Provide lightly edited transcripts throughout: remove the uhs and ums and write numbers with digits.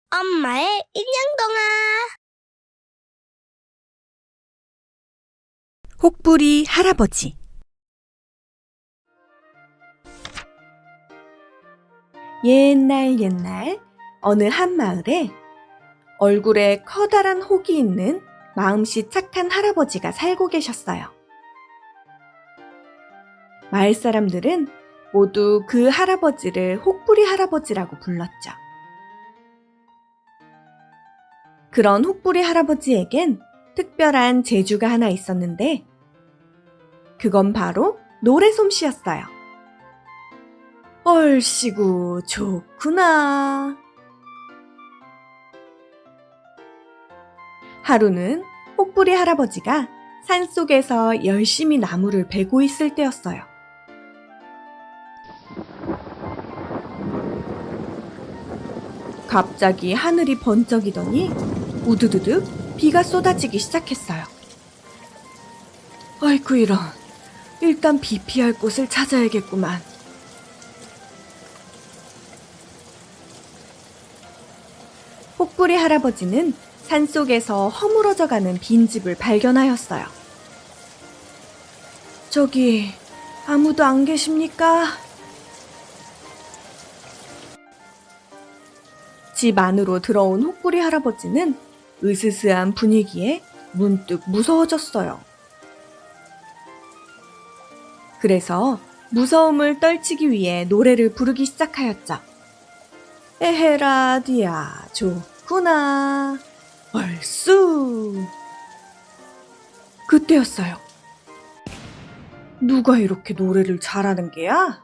엄마의 인형동화. 혹부리 할아버지. 옛날 어느 한 마을에 얼굴에 커다란 혹이 있는 마음씨 착한 할아버지가 살고 계셨어요. 마을 사람들은 모두 그 할아버지를 혹부리 할아버지라고 불렀죠. 그런 혹부리 할아버지에겐 특별한 재주가 하나 있었는데 그건 바로 노래 솜씨였어요. 얼씨구 좋구나. 하루는 혹부리 할아버지가 산속에서 열심히 나무를 베고 있을 때였어요. 갑자기 하늘이 번쩍이더니 우두두둑 비가 쏟아지기 시작했어요. 아이쿠 이런, 일단 비 피할 곳을 찾아야겠구만. 혹부리 할아버지는 산속에서 허물어져가는 빈집을 발견하였어요. 저기 아무도 안 계십니까? 집 안으로 들어온 혹부리 할아버지는 으스스한 분위기에 문득 무서워졌어요. 그래서 무서움을 떨치기 위해 노래를 부르기 시작하였죠. 에헤라디야 좋구나 얼쑤. 그때였어요. 누가 이렇게 노래를 잘하는 게야?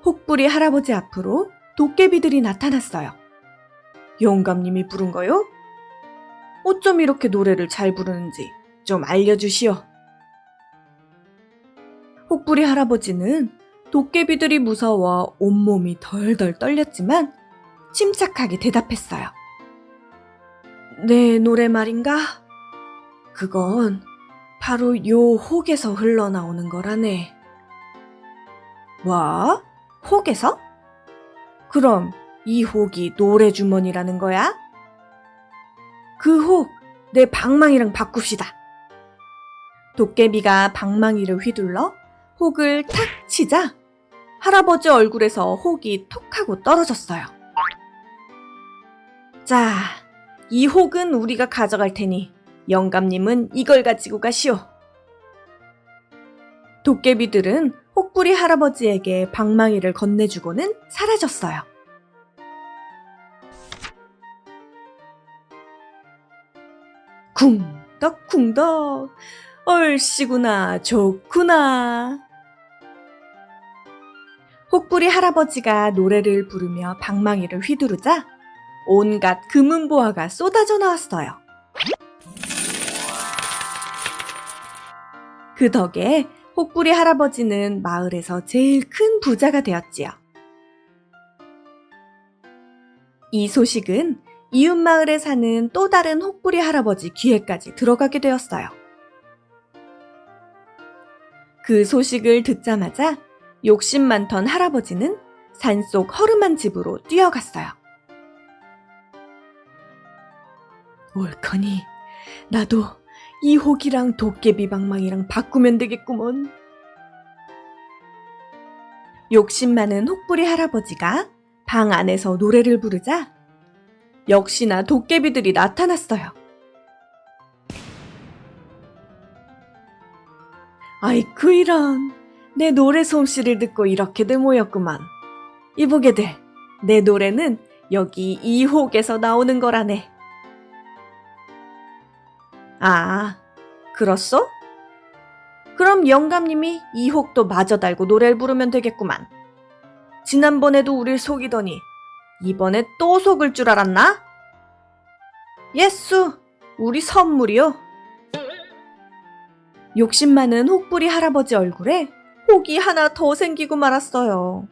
혹부리 할아버지 앞으로 도깨비들이 나타났어요. 영감님이 부른 거요? 어쩜 이렇게 노래를 잘 부르는지 좀 알려주시오. 혹부리 할아버지는 도깨비들이 무서워 온몸이 덜덜 떨렸지만 침착하게 대답했어요. 내 노래 말인가? 그건 바로 요 혹에서 흘러나오는 거라네. 뭐? 혹에서? 그럼 이 혹이 노래 주머니라는 거야? 그 혹, 내 방망이랑 바꿉시다. 도깨비가 방망이를 휘둘러 혹을 탁 치자 할아버지 얼굴에서 혹이 톡 하고 떨어졌어요. 자, 이 혹은 우리가 가져갈 테니 영감님은 이걸 가지고 가시오. 도깨비들은 혹부리 할아버지에게 방망이를 건네주고는 사라졌어요. 쿵덕쿵덕 얼씨구나 좋구나. 혹부리 할아버지가 노래를 부르며 방망이를 휘두르자 온갖 금은보화가 쏟아져 나왔어요. 그 덕에 혹부리 할아버지는 마을에서 제일 큰 부자가 되었지요. 이 소식은 이웃 마을에 사는 또 다른 혹부리 할아버지 귀에까지 들어가게 되었어요. 그 소식을 듣자마자 욕심 많던 할아버지는 산속 허름한 집으로 뛰어갔어요. 옳거니 나도 이 혹이랑 도깨비 방망이랑 바꾸면 되겠구먼. 욕심 많은 혹부리 할아버지가 방 안에서 노래를 부르자 역시나 도깨비들이 나타났어요. 아이쿠 이런, 내 노래 솜씨를 듣고 이렇게들 모였구만. 이보게들, 내 노래는 여기 이 혹에서 나오는 거라네. 아, 그렇소? 그럼 영감님이 이 혹도 마저 달고 노래를 부르면 되겠구만. 지난번에도 우릴 속이더니 이번에 또 속을 줄 알았나? 예수, 우리 선물이요. 욕심 많은 혹부리 할아버지 얼굴에 혹이 하나 더 생기고 말았어요.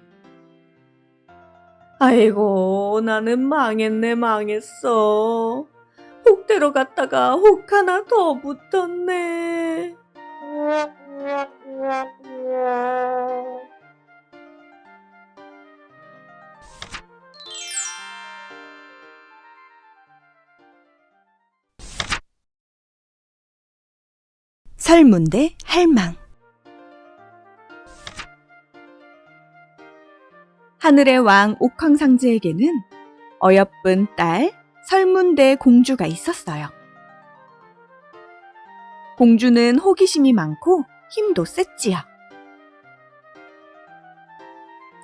아이고, 나는 망했네, 망했어. 혹대로 갔다가 혹 하나 더 붙었네. 설문대 할망. 하늘의 왕 옥황상제에게는 어여쁜 딸 설문대 공주가 있었어요. 공주는 호기심이 많고 힘도 셌지요.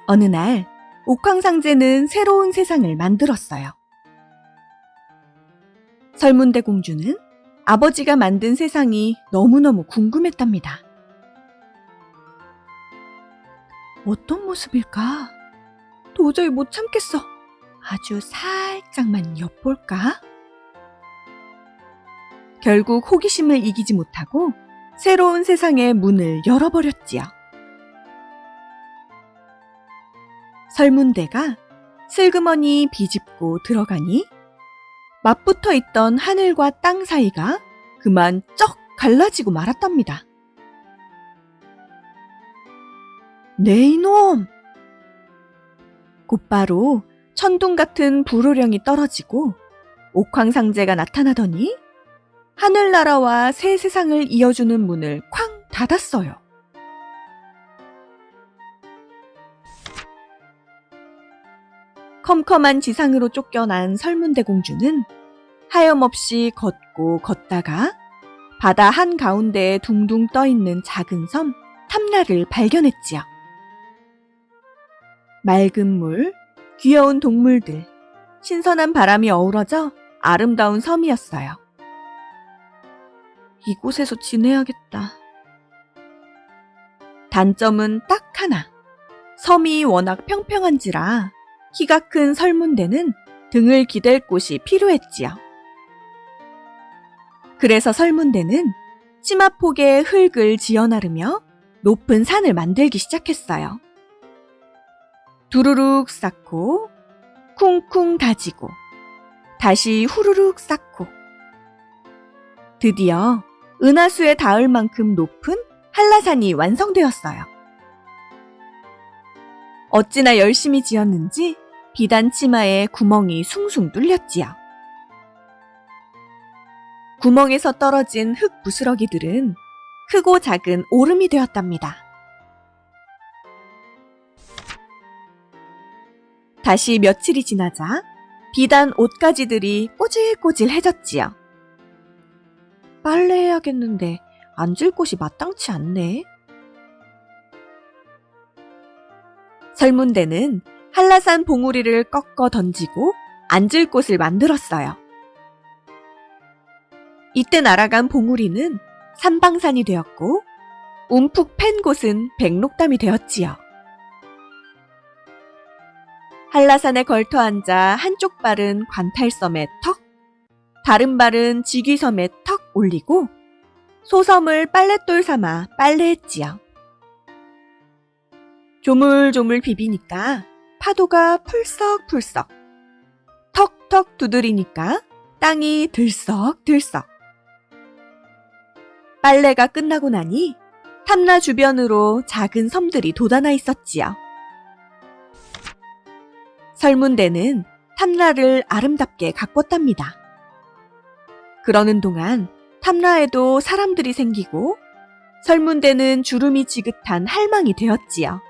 어느 날 옥황상제는 새로운 세상을 만들었어요. 설문대 공주는 아버지가 만든 세상이 너무너무 궁금했답니다. 어떤 모습일까? 도저히 못 참겠어. 아주 살짝만 엿볼까? 결국 호기심을 이기지 못하고 새로운 세상의 문을 열어버렸지요. 설문대가 슬그머니 비집고 들어가니 맞붙어 있던 하늘과 땅 사이가 그만 쩍 갈라지고 말았답니다. 네 이놈! 곧바로 천둥 같은 불호령이 떨어지고 옥황상제가 나타나더니 하늘나라와 새 세상을 이어주는 문을 쾅 닫았어요. 컴컴한 지상으로 쫓겨난 설문대 공주는 하염없이 걷고 걷다가 바다 한가운데에 둥둥 떠있는 작은 섬 탐라를 발견했지요. 맑은 물, 귀여운 동물들, 신선한 바람이 어우러져 아름다운 섬이었어요. 이곳에서 지내야겠다. 단점은 딱 하나. 섬이 워낙 평평한지라 키가 큰 설문대는 등을 기댈 곳이 필요했지요. 그래서 설문대는 치마폭에 흙을 지어나르며 높은 산을 만들기 시작했어요. 두루룩 쌓고 쿵쿵 다지고 다시 후루룩 쌓고 드디어 은하수에 닿을 만큼 높은 한라산이 완성되었어요. 어찌나 열심히 지었는지 비단 치마에 구멍이 숭숭 뚫렸지요. 구멍에서 떨어진 흙 부스러기들은 크고 작은 오름이 되었답니다. 다시 며칠이 지나자 비단 옷가지들이 꼬질꼬질해졌지요. 빨래해야겠는데 앉을 곳이 마땅치 않네. 설문대는 한라산 봉우리를 꺾어 던지고 앉을 곳을 만들었어요. 이때 날아간 봉우리는 삼방산이 되었고 움푹 팬 곳은 백록담이 되었지요. 한라산에 걸터 앉아 한쪽 발은 관탈섬에 턱, 다른 발은 지귀섬에 턱 올리고 소섬을 빨랫돌 삼아 빨래했지요. 조물조물 비비니까 파도가 풀썩풀썩, 턱턱 두드리니까 땅이 들썩들썩. 빨래가 끝나고 나니 탐라 주변으로 작은 섬들이 돋아나 있었지요. 설문대는 탐라를 아름답게 가꿨답니다. 그러는 동안 탐라에도 사람들이 생기고 설문대는 주름이 지긋한 할망이 되었지요.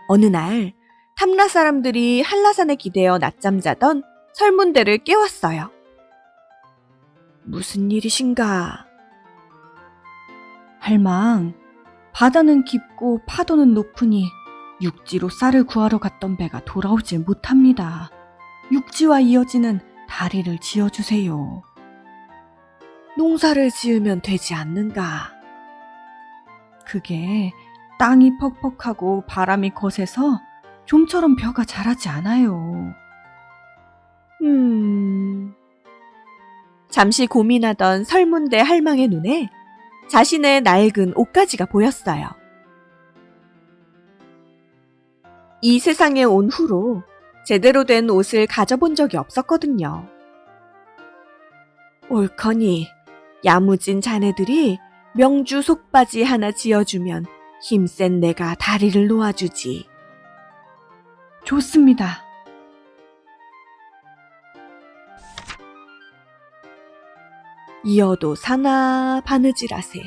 어느 날 탐라 사람들이 한라산에 기대어 낮잠 자던 설문대를 깨웠어요. 무슨 일이신가? 할망, 바다는 깊고 파도는 높으니 육지로 쌀을 구하러 갔던 배가 돌아오질 못합니다. 육지와 이어지는 다리를 지어주세요. 농사를 지으면 되지 않는가? 그게 땅이 퍽퍽하고 바람이 거세서 좀처럼 벼가 자라지 않아요. 잠시 고민하던 설문대 할망의 눈에 자신의 낡은 옷가지가 보였어요. 이 세상에 온 후로 제대로 된 옷을 가져본 적이 없었거든요. 옳거니 야무진 자네들이 명주 속바지 하나 지어주면 힘센 내가 다리를 놓아주지. 좋습니다. 이어도 사나 바느질하세.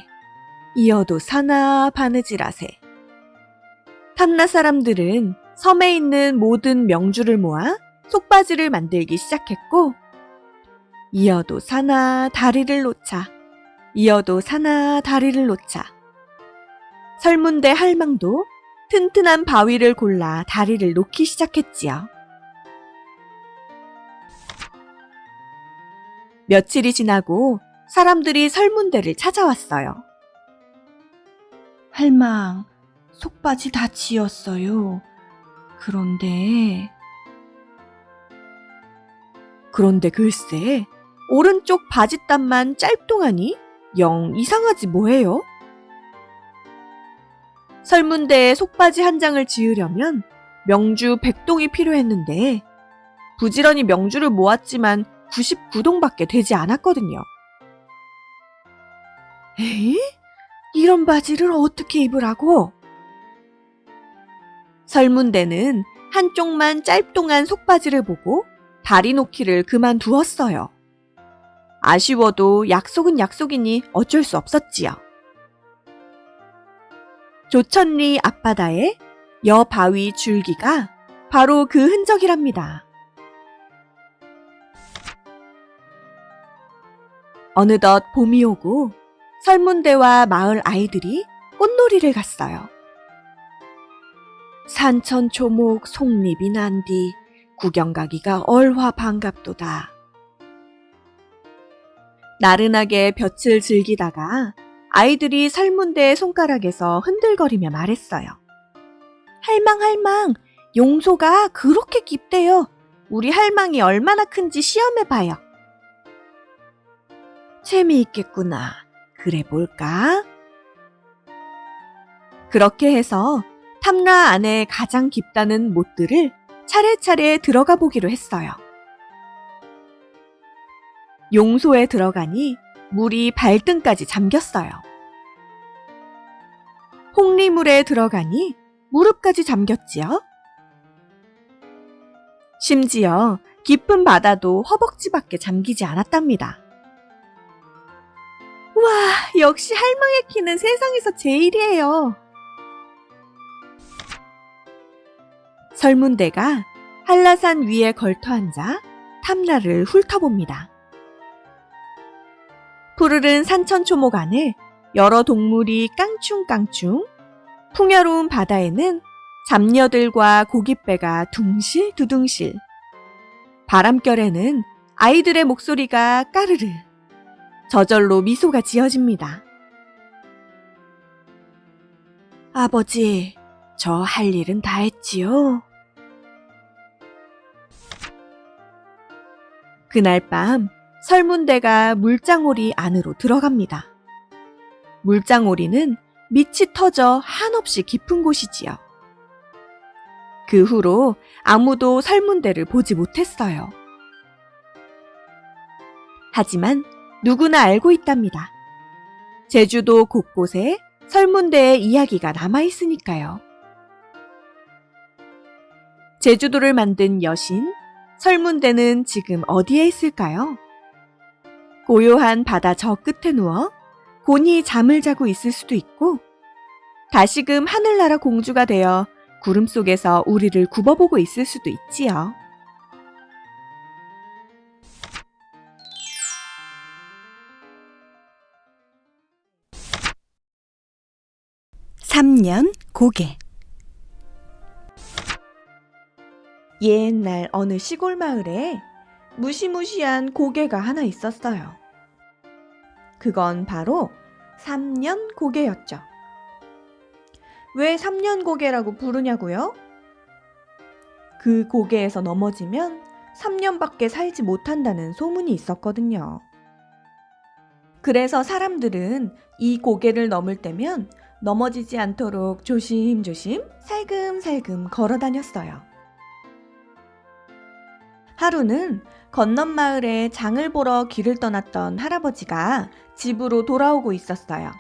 이어도 사나 바느질하세. 탐나 사람들은 섬에 있는 모든 명주를 모아 속바지를 만들기 시작했고, 이어도 사나 다리를 놓자. 이어도 사나 다리를 놓자. 설문대 할망도 튼튼한 바위를 골라 다리를 놓기 시작했지요. 며칠이 지나고 사람들이 설문대를 찾아왔어요. 할망, 속바지 다 지었어요. 그런데 글쎄, 오른쪽 바지땀만 짧동하니 영 이상하지 뭐예요? 설문대에 속바지 한 장을 지으려면 명주 100동이 필요했는데 부지런히 명주를 모았지만 99동밖에 되지 않았거든요. 에이? 이런 바지를 어떻게 입으라고? 설문대는 한쪽만 짧동한 속바지를 보고 다리 놓기를 그만두었어요. 아쉬워도 약속은 약속이니 어쩔 수 없었지요. 조천리 앞바다에 여 바위 줄기가 바로 그 흔적이랍니다. 어느덧 봄이 오고 설문대와 마을 아이들이 꽃놀이를 갔어요. 산천초목 속잎이 난디 구경 가기가 얼화 반갑도다. 나른하게 볕을 즐기다가 아이들이 설문대의 손가락에서 흔들거리며 말했어요. 할망, 용소가 그렇게 깊대요. 우리 할망이 얼마나 큰지 시험해봐요. 재미있겠구나. 그래 볼까? 그렇게 해서 탐라 안에 가장 깊다는 못들을 차례차례 들어가 보기로 했어요. 용소에 들어가니 물이 발등까지 잠겼어요. 홍리물에 들어가니 무릎까지 잠겼지요. 심지어 깊은 바다도 허벅지밖에 잠기지 않았답니다. 와, 역시 할망의 키는 세상에서 제일이에요. 설문대가 한라산 위에 걸터앉아 탐라를 훑어봅니다. 푸르른 산천초목 안에 여러 동물이 깡충깡충, 풍요로운 바다에는 잡녀들과 고깃배가 둥실두둥실, 바람결에는 아이들의 목소리가 까르르, 저절로 미소가 지어집니다. 아버지, 저 할 일은 다 했지요? 그날 밤 설문대가 물장오리 안으로 들어갑니다. 물장오리는 밑이 터져 한없이 깊은 곳이지요. 그 후로 아무도 설문대를 보지 못했어요. 하지만 누구나 알고 있답니다. 제주도 곳곳에 설문대의 이야기가 남아있으니까요. 제주도를 만든 여신, 설문대는 지금 어디에 있을까요? 고요한 바다 저 끝에 누워 곤히 잠을 자고 있을 수도 있고, 다시금 하늘나라 공주가 되어 구름 속에서 우리를 굽어보고 있을 수도 있지요. (3년) 고개. 옛날 어느 시골 마을에 무시무시한 고개가 하나 있었어요. 그건 바로 3년 고개였죠. 왜 3년 고개라고 부르냐고요? 그 고개에서 넘어지면 3년밖에 살지 못한다는 소문이 있었거든요. 그래서 사람들은 이 고개를 넘을 때면 넘어지지 않도록 조심조심 살금살금 걸어 다녔어요. 하루는 건넌 마을에 장을 보러 길을 떠났던 할아버지가 집으로 돌아오고 있었어요.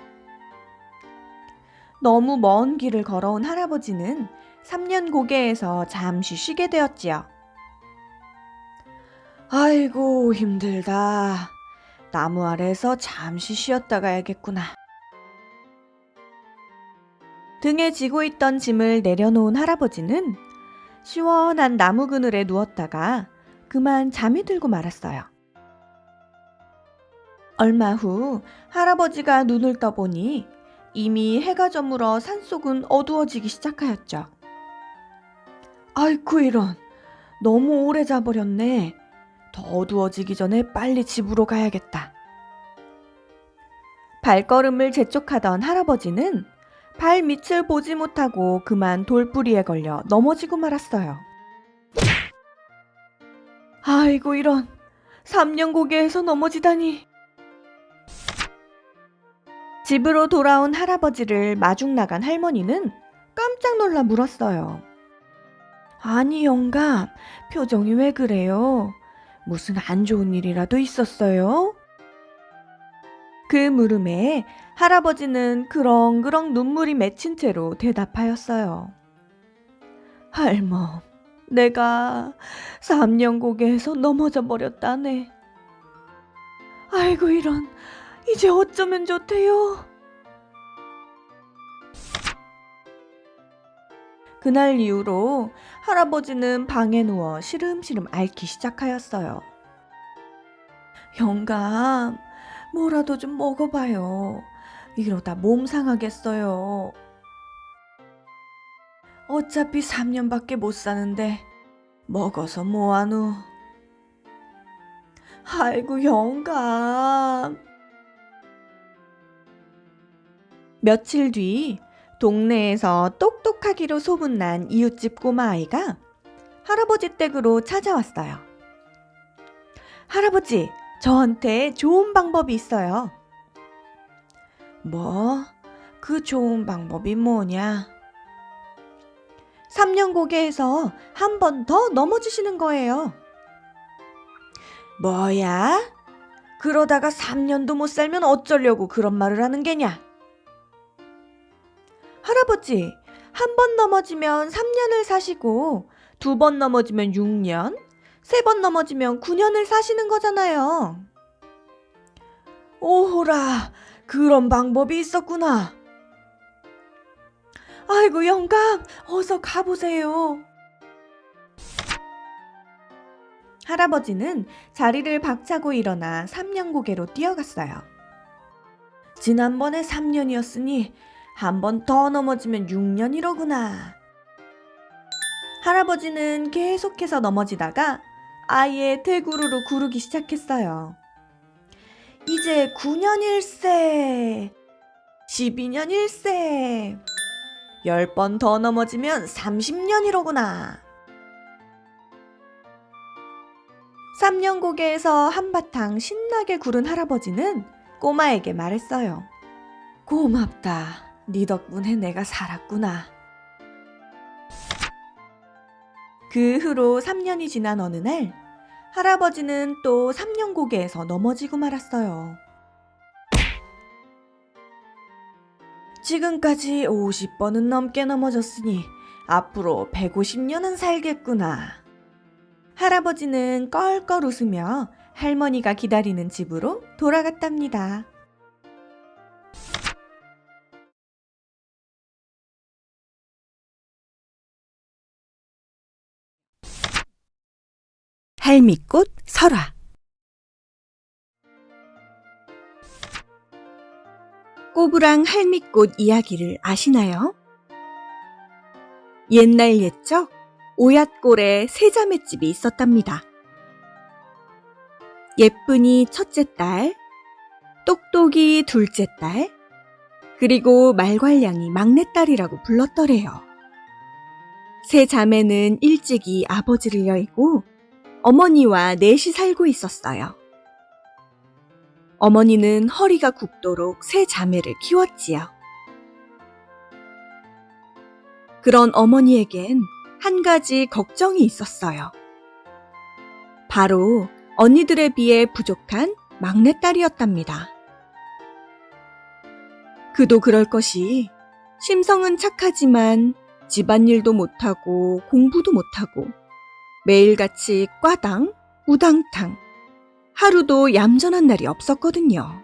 너무 먼 길을 걸어온 할아버지는 3년 고개에서 잠시 쉬게 되었지요. 아이고 힘들다. 나무 아래에서 잠시 쉬었다 가야겠구나. 등에 지고 있던 짐을 내려놓은 할아버지는 시원한 나무 그늘에 누웠다가 그만 잠이 들고 말았어요. 얼마 후 할아버지가 눈을 떠보니 이미 해가 저물어 산속은 어두워지기 시작하였죠. 아이쿠 이런, 너무 오래 자버렸네. 더 어두워지기 전에 빨리 집으로 가야겠다. 발걸음을 재촉하던 할아버지는 발밑을 보지 못하고 그만 돌부리에 걸려 넘어지고 말았어요. 아이고 이런, 3년 고개에서 넘어지다니. 집으로 돌아온 할아버지를 마중 나간 할머니는 깜짝 놀라 물었어요. 아니 영감, 표정이 왜 그래요? 무슨 안 좋은 일이라도 있었어요? 그 물음에 할아버지는 그렁그렁 눈물이 맺힌 채로 대답하였어요. 할멈, 내가 3년 고개에서 넘어져 버렸다네. 아이고 이런, 이제 어쩌면 좋대요. 그날 이후로 할아버지는 방에 누워 시름시름 앓기 시작하였어요. 영감, 뭐라도 좀 먹어봐요. 이러다 몸 상하겠어요. 어차피 3년밖에 못 사는데 먹어서 뭐하노. 아이고 영감. 며칠 뒤 동네에서 똑똑하기로 소문난 이웃집 꼬마아이가 할아버지 댁으로 찾아왔어요. 할아버지, 저한테 좋은 방법이 있어요. 뭐? 그 좋은 방법이 뭐냐? 3년 고개에서 한 번 더 넘어지시는 거예요. 뭐야? 그러다가 3년도 못 살면 어쩌려고 그런 말을 하는 게냐? 할아버지, 한 번 넘어지면 3년을 사시고 2번 넘어지면 6년, 3번 넘어지면 9년을 사시는 거잖아요. 오호라, 그런 방법이 있었구나. 아이고 영감, 어서 가보세요. 할아버지는 자리를 박차고 일어나 3년 고개로 뛰어갔어요. 지난번에 3년이었으니 한 번 더 넘어지면 6년이로구나. 할아버지는 계속해서 넘어지다가 아예 대구르르 구르기 시작했어요. 이제 9년일세, 12년일세, 10번 더 넘어지면 30년이로구나. 3년 고개에서 한바탕 신나게 구른 할아버지는 꼬마에게 말했어요. 고맙다. 네 덕분에 내가 살았구나. 그 후로 3년이 지난 어느 날 할아버지는 또 3년 고개에서 넘어지고 말았어요. 지금까지 50번은 넘게 넘어졌으니 앞으로 150년은 살겠구나. 할아버지는 껄껄 웃으며 할머니가 기다리는 집으로 돌아갔답니다. 할미꽃 설화. 꼬부랑 할미꽃 이야기를 아시나요? 옛날 옛적 오얏골에 세 자매집이 있었답니다. 예쁜이 첫째 딸, 똑똑이 둘째 딸, 그리고 말괄량이 막내딸이라고 불렀더래요. 세 자매는 일찍이 아버지를 여의고 어머니와 넷이 살고 있었어요. 어머니는 허리가 굽도록 세 자매를 키웠지요. 그런 어머니에겐 한 가지 걱정이 있었어요. 바로 언니들에 비해 부족한 막내딸이었답니다. 그도 그럴 것이 심성은 착하지만 집안일도 못하고 공부도 못하고 매일같이 꽈당, 우당탕, 하루도 얌전한 날이 없었거든요.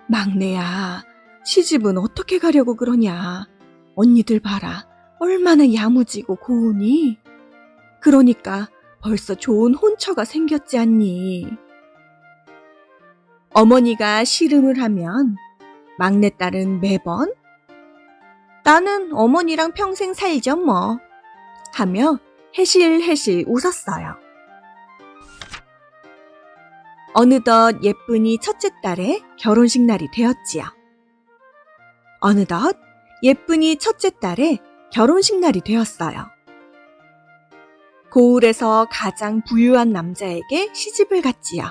막내야, 시집은 어떻게 가려고 그러냐. 언니들 봐라. 얼마나 야무지고 고우니? 그러니까 벌써 좋은 혼처가 생겼지 않니? 어머니가 씨름을 하면 막내딸은 매번 나는 어머니랑 평생 살죠 뭐 하며 해실해실 웃었어요. 어느덧 예쁜이 첫째 딸의 결혼식 날이 되었지요. 어느덧 예쁜이 첫째 딸의 결혼식 날이 되었어요. 고을에서 가장 부유한 남자에게 시집을 갔지요.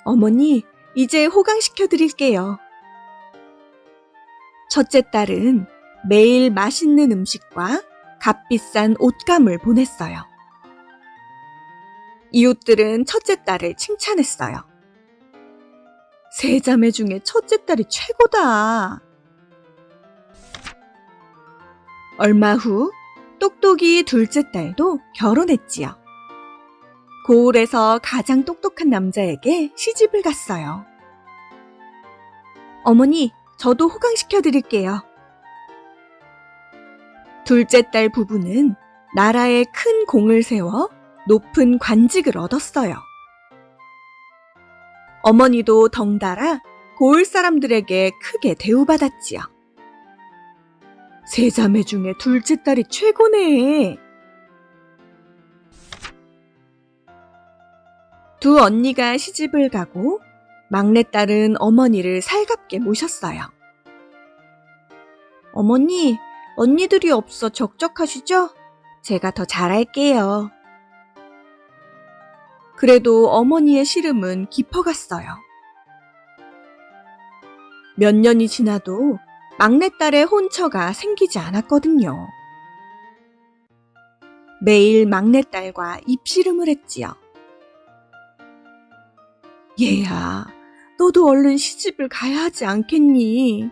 어머니, 이제 호강시켜 드릴게요. 첫째 딸은 매일 맛있는 음식과 값비싼 옷감을 보냈어요. 이웃들은 첫째 딸을 칭찬했어요. 세 자매 중에 첫째 딸이 최고다. 얼마 후 똑똑이 둘째 딸도 결혼했지요. 고을에서 가장 똑똑한 남자에게 시집을 갔어요. 어머니, 저도 호강시켜 드릴게요. 둘째 딸 부부는 나라에 큰 공을 세워 높은 관직을 얻었어요. 어머니도 덩달아 고을 사람들에게 크게 대우받았지요. 세 자매 중에 둘째 딸이 최고네. 두 언니가 시집을 가고 막내딸은 어머니를 살갑게 모셨어요. 어머니, 언니들이 없어 적적하시죠? 제가 더 잘할게요. 그래도 어머니의 시름은 깊어갔어요. 몇 년이 지나도 막내딸의 혼처가 생기지 않았거든요. 매일 막내딸과 입씨름을 했지요. 얘야, 너도 얼른 시집을 가야 하지 않겠니?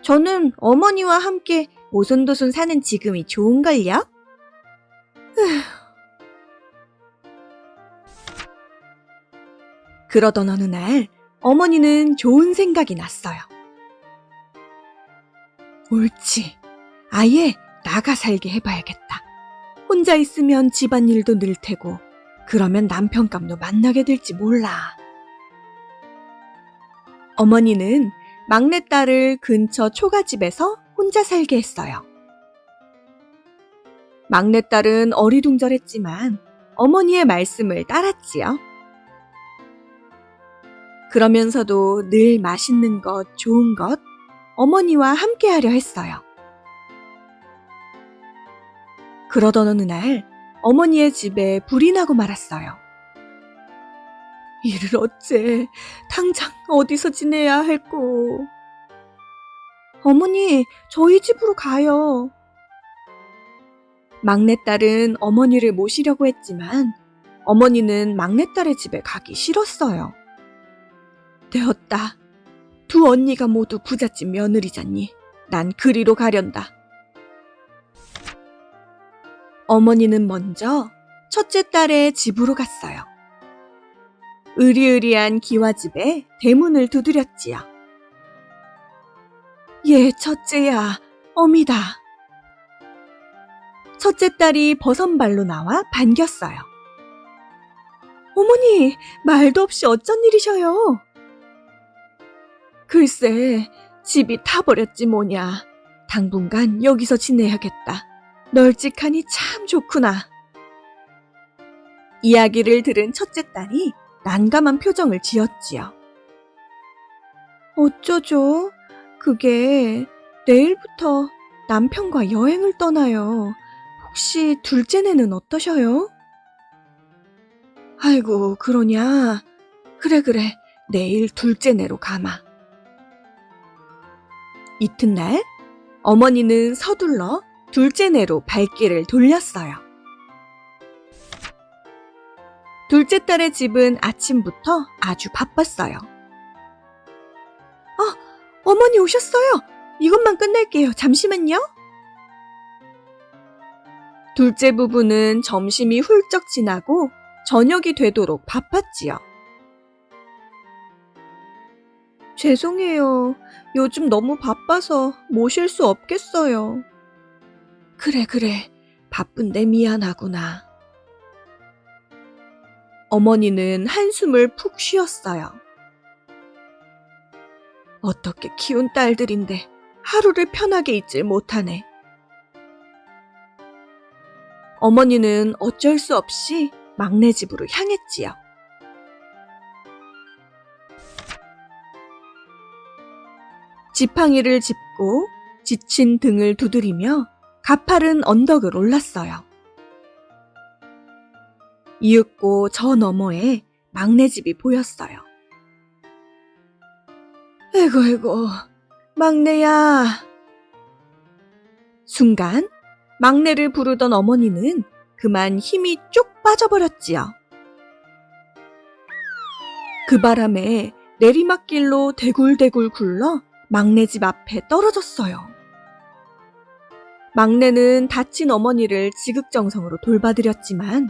저는 어머니와 함께 오손도손 사는 지금이 좋은걸요? 그러던 어느 날 어머니는 좋은 생각이 났어요. 옳지, 아예 나가 살게 해봐야겠다. 혼자 있으면 집안일도 늘 테고 그러면 남편감도 만나게 될지 몰라. 어머니는 막내딸을 근처 초가집에서 혼자 살게 했어요. 막내딸은 어리둥절했지만 어머니의 말씀을 따랐지요. 그러면서도 늘 맛있는 것, 좋은 것, 어머니와 함께하려 했어요. 그러던 어느 날 어머니의 집에 불이 나고 말았어요. 이를 어째, 당장 어디서 지내야 할꼬. 어머니, 저희 집으로 가요. 막내딸은 어머니를 모시려고 했지만 어머니는 막내딸의 집에 가기 싫었어요. 되었다. 두 언니가 모두 부잣집 며느리잖니. 난 그리로 가련다. 어머니는 먼저 첫째 딸의 집으로 갔어요. 으리으리한 기와집에 대문을 두드렸지요. 예, 첫째야, 어미다. 첫째 딸이 버선발로 나와 반겼어요. 어머니, 말도 없이 어쩐 일이셔요? 글쎄, 집이 타버렸지 뭐냐. 당분간 여기서 지내야겠다. 널찍하니 참 좋구나. 이야기를 들은 첫째 딸이 난감한 표정을 지었지요. 어쩌죠? 그게 내일부터 남편과 여행을 떠나요. 혹시 둘째네는 어떠셔요? 아이고, 그러냐. 그래, 내일 둘째네로 가마. 이튿날 어머니는 서둘러 둘째네로 발길을 돌렸어요. 둘째 딸의 집은 아침부터 아주 바빴어요. 어머니 오셨어요. 이것만 끝낼게요. 잠시만요. 둘째 부부는 점심이 훌쩍 지나고 저녁이 되도록 바빴지요. 죄송해요. 요즘 너무 바빠서 모실 수 없겠어요. 그래. 바쁜데 미안하구나. 어머니는 한숨을 푹 쉬었어요. 어떻게 키운 딸들인데 하루를 편하게 있질 못하네. 어머니는 어쩔 수 없이 막내 집으로 향했지요. 지팡이를 짚고 지친 등을 두드리며 가파른 언덕을 올랐어요. 이윽고 저 너머에 막내 집이 보였어요. 에고, 막내야. 순간 막내를 부르던 어머니는 그만 힘이 쭉 빠져버렸지요. 그 바람에 내리막길로 대굴대굴 굴러 막내 집 앞에 떨어졌어요. 막내는 다친 어머니를 지극정성으로 돌봐드렸지만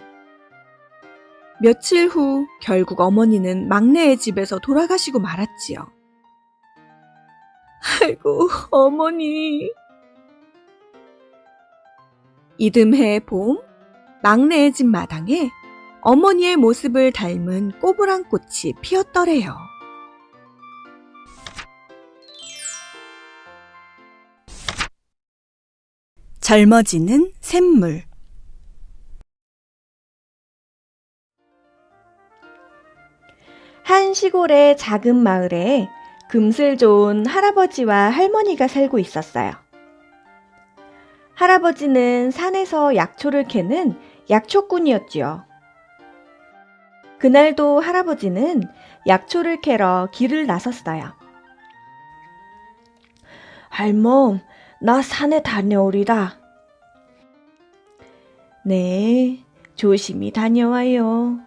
며칠 후 결국 어머니는 막내의 집에서 돌아가시고 말았지요. 아이고, 어머니. 이듬해 봄, 막내의 집 마당에 어머니의 모습을 닮은 꼬부랑 꽃이 피었더래요. 젊어지는 샘물. 한 시골의 작은 마을에 금슬 좋은 할아버지와 할머니가 살고 있었어요. 할아버지는 산에서 약초를 캐는 약초꾼이었지요. 그날도 할아버지는 약초를 캐러 길을 나섰어요. 할멈, 나 산에 다녀오리다. 네, 조심히 다녀와요.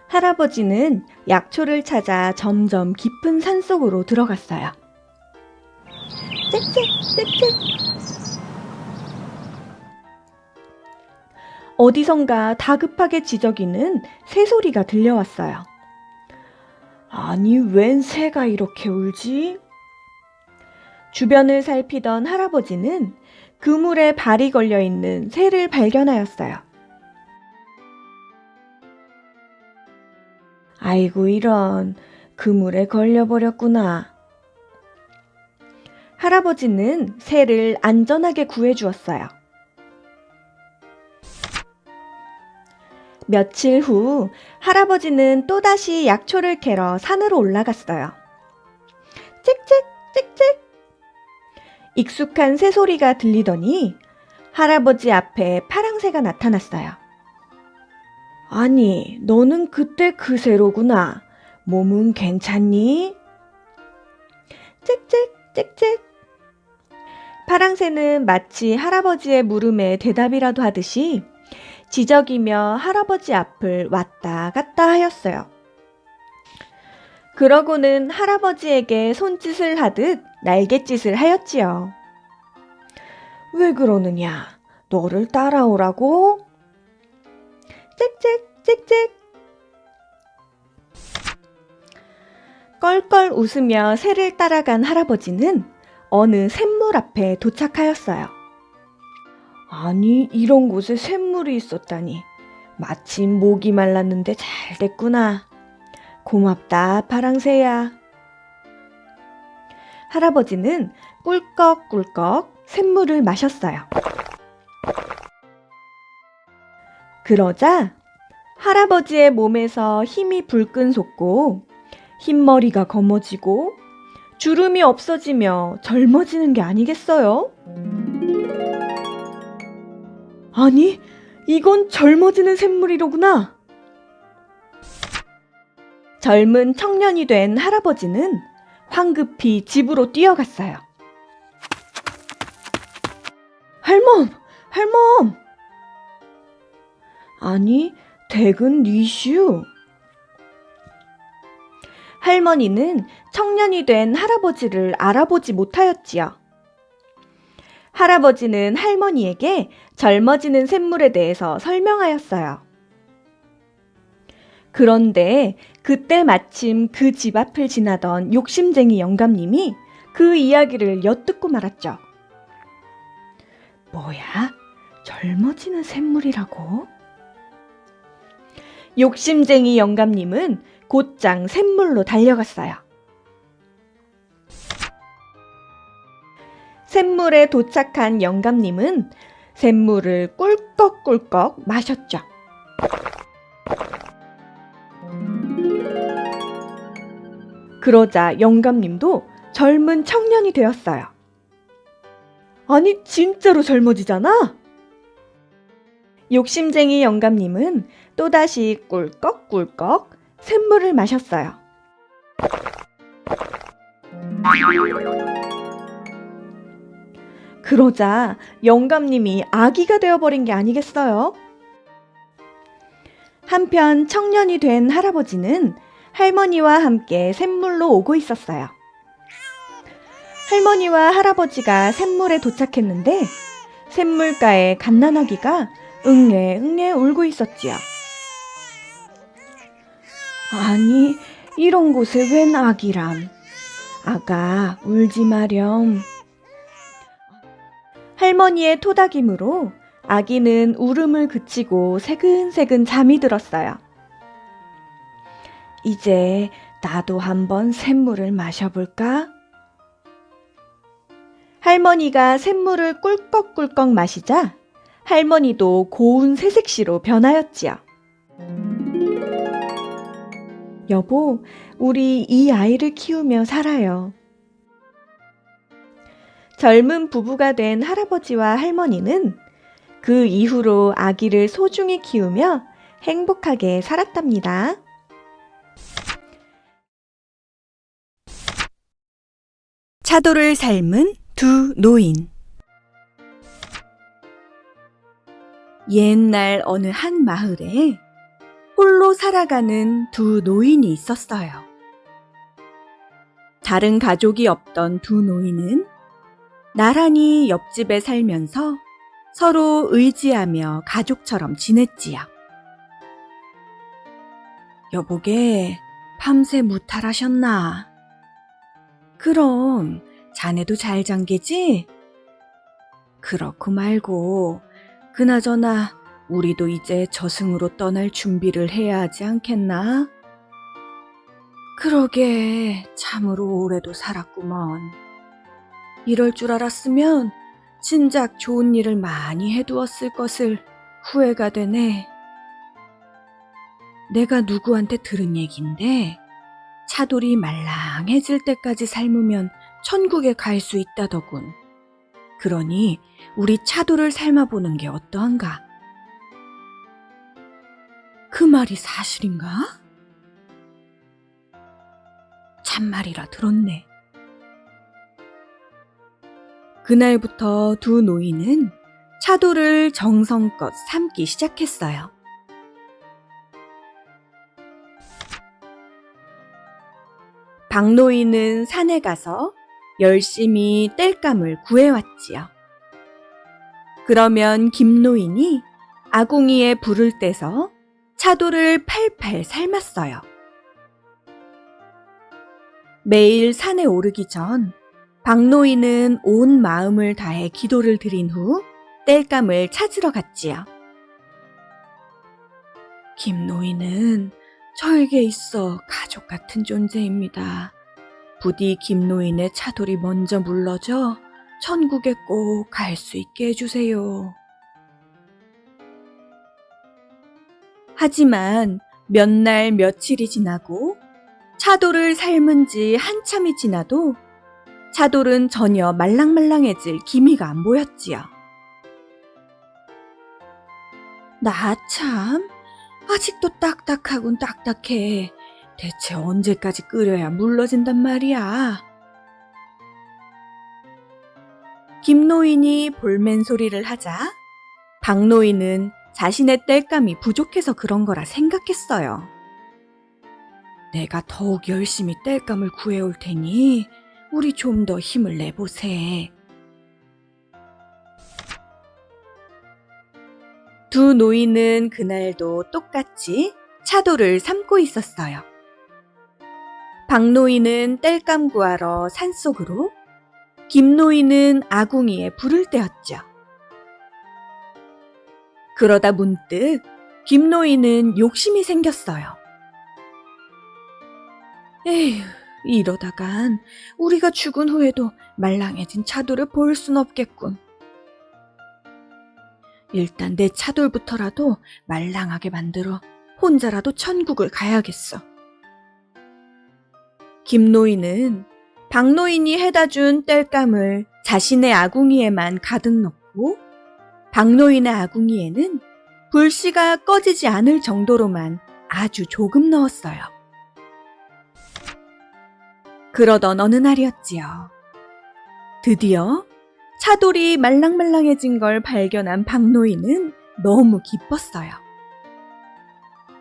할아버지는 약초를 찾아 점점 깊은 산속으로 들어갔어요. 짹짹. 어디선가 다급하게 지저귀는 새소리가 들려왔어요. 아니, 웬 새가 이렇게 울지? 주변을 살피던 할아버지는 그물에 발이 걸려있는 새를 발견하였어요. 아이고, 이런, 그물에 걸려버렸구나. 할아버지는 새를 안전하게 구해주었어요. 며칠 후 할아버지는 또다시 약초를 캐러 산으로 올라갔어요. 짹짹. 익숙한 새소리가 들리더니 할아버지 앞에 파랑새가 나타났어요. 아니, 너는 그때 그 새로구나. 몸은 괜찮니? 짹짹. 파랑새는 마치 할아버지의 물음에 대답이라도 하듯이 지저귀며 할아버지 앞을 왔다 갔다 하였어요. 그러고는 할아버지에게 손짓을 하듯 날갯짓을 하였지요. 왜 그러느냐? 너를 따라오라고? 짹짹. 껄껄 웃으며 새를 따라간 할아버지는 어느 샘물 앞에 도착하였어요. 아니, 이런 곳에 샘물이 있었다니. 마침 목이 말랐는데 잘 됐구나. 고맙다, 파랑새야. 할아버지는 꿀꺽꿀꺽 샘물을 마셨어요. 그러자 할아버지의 몸에서 힘이 불끈 솟고 흰머리가 검어지고 주름이 없어지며 젊어지는 게 아니겠어요? 아니, 이건 젊어지는 샘물이로구나. 젊은 청년이 된 할아버지는 황급히 집으로 뛰어갔어요. 할멈! 아니, 댁은 니슈. 할머니는 청년이 된 할아버지를 알아보지 못하였지요. 할아버지는 할머니에게 젊어지는 샘물에 대해서 설명하였어요. 그런데 그때 마침 그 집 앞을 지나던 욕심쟁이 영감님이 그 이야기를 엿듣고 말았죠. 뭐야? 젊어지는 샘물이라고? 욕심쟁이 영감님은 곧장 샘물로 달려갔어요. 샘물에 도착한 영감님은 샘물을 꿀꺽꿀꺽 마셨죠. 그러자 영감님도 젊은 청년이 되었어요. 아니, 진짜로 젊어지잖아? 욕심쟁이 영감님은 또다시 꿀꺽꿀꺽 샘물을 마셨어요. 그러자 영감님이 아기가 되어버린 게 아니겠어요? 한편 청년이 된 할아버지는 할머니와 함께 샘물로 오고 있었어요. 할머니와 할아버지가 샘물에 도착했는데 샘물가에 갓난아기가 응애응애 울고 있었지요. 아니, 이런 곳에 웬 아기람. 아가, 울지 마렴. 할머니의 토닥임으로 아기는 울음을 그치고 새근새근 잠이 들었어요. 이제 나도 한번 샘물을 마셔볼까? 할머니가 샘물을 꿀꺽꿀꺽 마시자 할머니도 고운 새색시로 변하였지요. 여보, 우리 이 아이를 키우며 살아요. 젊은 부부가 된 할아버지와 할머니는 그 이후로 아기를 소중히 키우며 행복하게 살았답니다. 차도를 삶은 두 노인. 옛날 어느 한 마을에 홀로 살아가는 두 노인이 있었어요. 다른 가족이 없던 두 노인은 나란히 옆집에 살면서 서로 의지하며 가족처럼 지냈지요. 여보게, 밤새 무탈하셨나? 그럼 자네도 잘 잔 게지? 그렇고 말고 그나저나 우리도 이제 저승으로 떠날 준비를 해야 하지 않겠나? 그러게, 참으로 오래도 살았구먼. 이럴 줄 알았으면 진작 좋은 일을 많이 해두었을 것을 후회가 되네. 내가 누구한테 들은 얘긴데 차돌이 말랑해질 때까지 삶으면 천국에 갈 수 있다더군. 그러니 우리 차돌을 삶아보는 게 어떠한가? 그 말이 사실인가? 참말이라 들었네. 그날부터 두 노인은 차돌을 정성껏 삶기 시작했어요. 박노인은 산에 가서 열심히 땔감을 구해왔지요. 그러면 김노인이 아궁이에 불을 떼서 차돌을 팔팔 삶았어요. 매일 산에 오르기 전 박노인은 온 마음을 다해 기도를 드린 후 땔감을 찾으러 갔지요. 김노인은 저에게 있어 가족 같은 존재입니다. 부디 김노인의 차돌이 먼저 물러져 천국에 꼭 갈 수 있게 해주세요. 하지만 몇 날 며칠이 지나고 차돌을 삶은 지 한참이 지나도 차돌은 전혀 말랑말랑해질 기미가 안 보였지요. 나 참, 아직도 딱딱하군 딱딱해. 대체 언제까지 끓여야 물러진단 말이야. 김노인이 볼멘 소리를 하자 박노인은 자신의 땔감이 부족해서 그런 거라 생각했어요. 내가 더욱 열심히 땔감을 구해올 테니 우리 좀 더 힘을 내보세. 두 노인은 그날도 똑같이 차돌을 삶고 있었어요. 박 노인은 땔감 구하러 산속으로, 김 노인은 아궁이에 불을 떼었죠. 그러다 문득 김 노인은 욕심이 생겼어요. 에휴, 이러다간 우리가 죽은 후에도 말랑해진 차돌을 볼 순 없겠군. 일단 내 차돌부터라도 말랑하게 만들어 혼자라도 천국을 가야겠어. 김 노인은 박 노인이 해다 준 땔감을 자신의 아궁이에만 가득 넣고 박 노인의 아궁이에는 불씨가 꺼지지 않을 정도로만 아주 조금 넣었어요. 그러던 어느 날이었지요. 드디어 차돌이 말랑말랑해진 걸 발견한 박 노인은 너무 기뻤어요.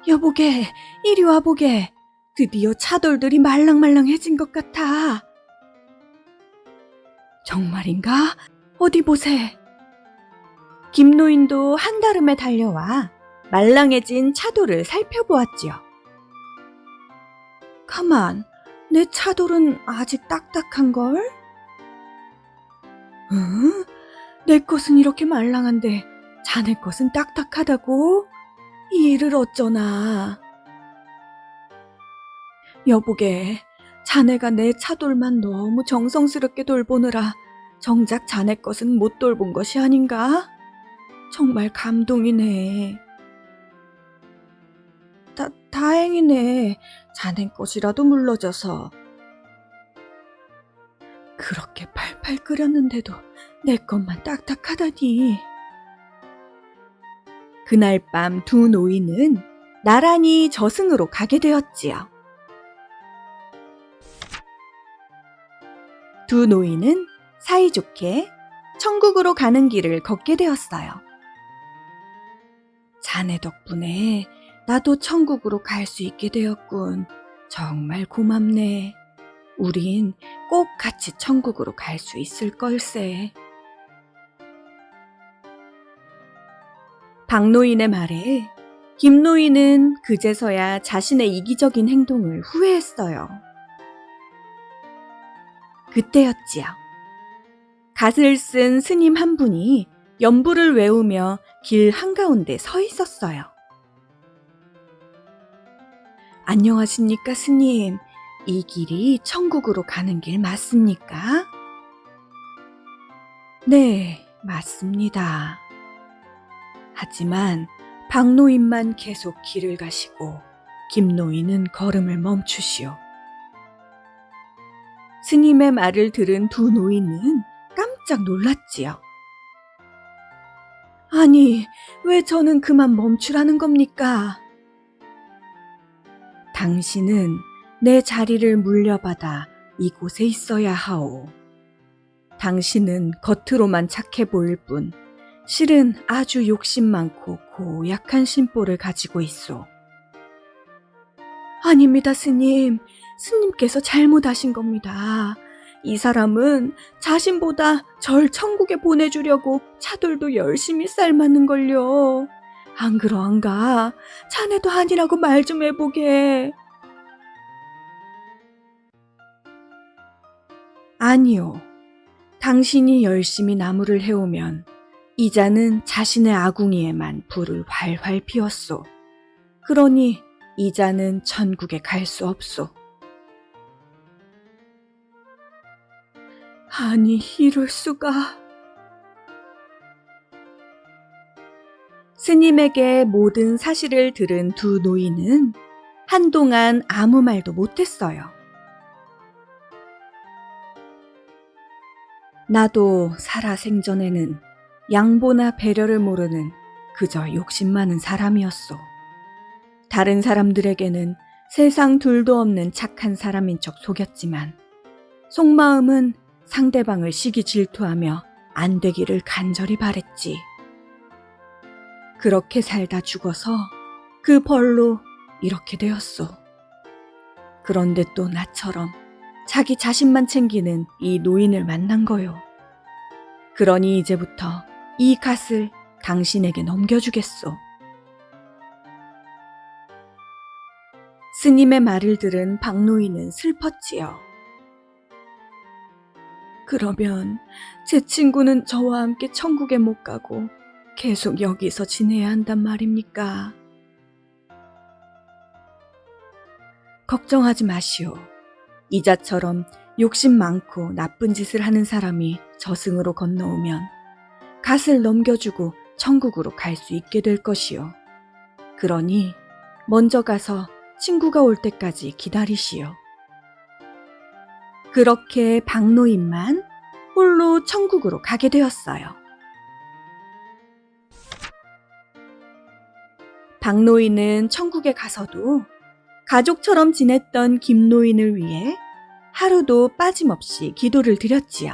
여보게, 이리 와보게. 드디어 차돌들이 말랑말랑해진 것 같아. 정말인가? 어디 보세. 김 노인도 한달음에 달려와 말랑해진 차돌을 살펴보았지요. 가만, 내 차돌은 아직 딱딱한걸? 응? 내 것은 이렇게 말랑한데 자네 것은 딱딱하다고? 이 일을 어쩌나. 여보게, 자네가 내 차돌만 너무 정성스럽게 돌보느라 정작 자네 것은 못 돌본 것이 아닌가? 정말 감동이네. 다행이네. 자네 것이라도 물러져서. 그렇게 팔팔 끓였는데도 내 것만 딱딱하다니. 그날 밤 두 노인은 나란히 저승으로 가게 되었지요. 두 노인은 사이좋게 천국으로 가는 길을 걷게 되었어요. 자네 덕분에 나도 천국으로 갈 수 있게 되었군. 정말 고맙네. 우린 꼭 같이 천국으로 갈 수 있을 걸세. 박 노인의 말에 김 노인은 그제서야 자신의 이기적인 행동을 후회했어요. 그때였지요. 갓을 쓴 스님 한 분이 연부를 외우며 길 한가운데 서 있었어요. 안녕하십니까, 스님. 이 길이 천국으로 가는 길 맞습니까? 네, 맞습니다. 하지만 박 노인만 계속 길을 가시고 김 노인은 걸음을 멈추시오. 스님의 말을 들은 두 노인은 깜짝 놀랐지요. 아니, 왜 저는 그만 멈추라는 겁니까? 당신은 내 자리를 물려받아 이곳에 있어야 하오. 당신은 겉으로만 착해 보일 뿐 실은 아주 욕심 많고 고약한 심보를 가지고 있소. 아닙니다, 스님. 스님께서 잘못하신 겁니다. 이 사람은 자신보다 절 천국에 보내주려고 차돌도 열심히 삶았는걸요. 안 그러한가? 자네도 아니라고 말 좀 해보게. 아니요. 당신이 열심히 나무를 해오면 이자는 자신의 아궁이에만 불을 활활 피웠소. 그러니 이자는 천국에 갈 수 없소. 아니, 이럴 수가. 스님에게 모든 사실을 들은 두 노인은 한동안 아무 말도 못했어요. 나도 살아생전에는 양보나 배려를 모르는 그저 욕심 많은 사람이었소. 다른 사람들에게는 세상 둘도 없는 착한 사람인 척 속였지만 속마음은 상대방을 시기 질투하며 안 되기를 간절히 바랬지. 그렇게 살다 죽어서 그 벌로 이렇게 되었소. 그런데 또 나처럼 자기 자신만 챙기는 이 노인을 만난 거요. 그러니 이제부터 이 갓을 당신에게 넘겨주겠소. 스님의 말을 들은 박노인은 슬펐지요. 그러면 제 친구는 저와 함께 천국에 못 가고 계속 여기서 지내야 한단 말입니까? 걱정하지 마시오. 이자처럼 욕심 많고 나쁜 짓을 하는 사람이 저승으로 건너오면 갓을 넘겨주고 천국으로 갈 수 있게 될 것이오. 그러니 먼저 가서 친구가 올 때까지 기다리시오. 그렇게 박노인만 홀로 천국으로 가게 되었어요. 박노인은 천국에 가서도 가족처럼 지냈던 김노인을 위해 하루도 빠짐없이 기도를 드렸지요.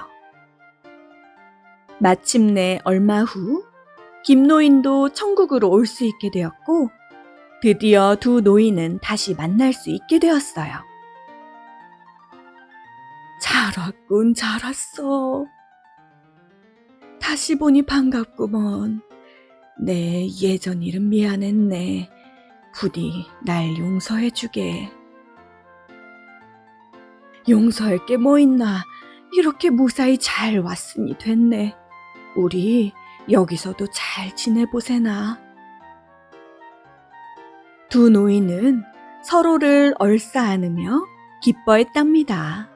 마침내 얼마 후 김노인도 천국으로 올 수 있게 되었고 드디어 두 노인은 다시 만날 수 있게 되었어요. 잘 왔군, 잘 왔어. 다시 보니 반갑구먼. 내 예전 일은 미안했네. 부디 날 용서해주게. 용서할 게 뭐 있나. 이렇게 무사히 잘 왔으니 됐네. 우리 여기서도 잘 지내보세나. 두 노인은 서로를 얼싸안으며 기뻐했답니다.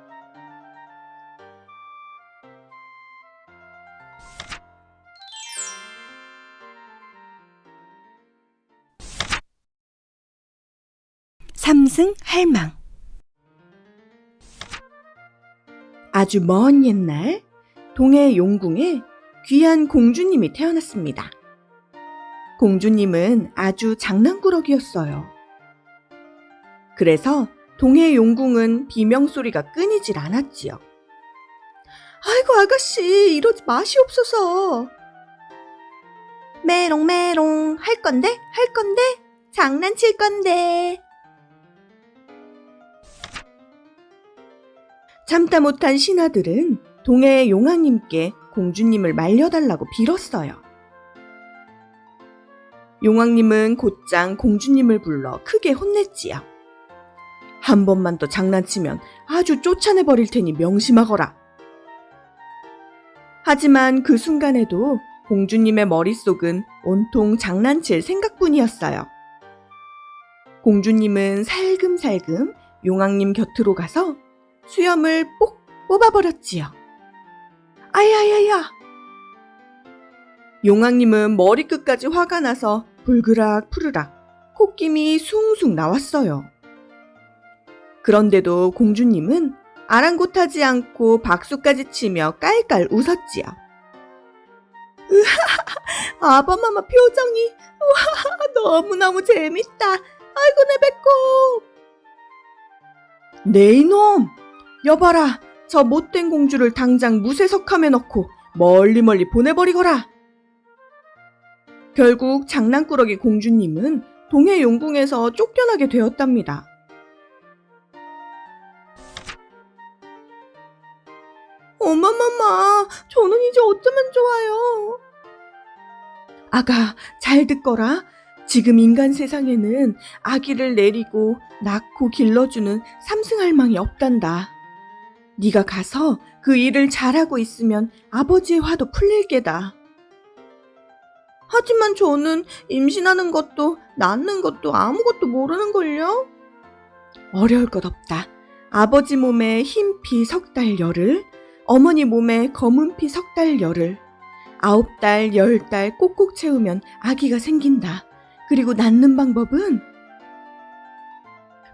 삼승 할망. 아주 먼 옛날 동해 용궁에 귀한 공주님이 태어났습니다. 공주님은 아주 장난꾸러기였어요. 그래서 동해 용궁은 비명소리가 끊이질 않았지요. 아이고 아가씨, 이러지 마시옵소서. 메롱메롱, 할 건데? 장난칠 건데. 참다 못한 신하들은 동해 용왕님께 공주님을 말려달라고 빌었어요. 용왕님은 곧장 공주님을 불러 크게 혼냈지요. 한 번만 더 장난치면 아주 쫓아내버릴 테니 명심하거라. 하지만 그 순간에도 공주님의 머릿속은 온통 장난칠 생각뿐이었어요. 공주님은 살금살금 용왕님 곁으로 가서 수염을 뽁 뽑아버렸지요. 아야야야! 용왕님은 머리끝까지 화가 나서 불그락 푸르락 콧김이 숭숭 나왔어요. 그런데도 공주님은 아랑곳하지 않고 박수까지 치며 깔깔 웃었지요. 으하하, 아바마마 표정이 우하하, 너무너무 재밌다. 아이고 내 배꼽. 네 이놈! 여봐라, 저 못된 공주를 당장 무쇠석함에 넣고 멀리 보내버리거라. 결국 장난꾸러기 공주님은 동해 용궁에서 쫓겨나게 되었답니다. 어머머머, 저는 이제 어쩌면 좋아요. 아가, 잘 듣거라. 지금 인간 세상에는 아기를 내리고 낳고 길러주는 삼승할망이 없단다. 네가 가서 그 일을 잘하고 있으면 아버지의 화도 풀릴 게다. 하지만 저는 임신하는 것도 낳는 것도 아무것도 모르는걸요? 어려울 것 없다. 아버지 몸에 흰 피 석 달 열흘, 어머니 몸에 검은 피 석 달 열흘, 9달, 10달 꼭꼭 채우면 아기가 생긴다. 그리고 낳는 방법은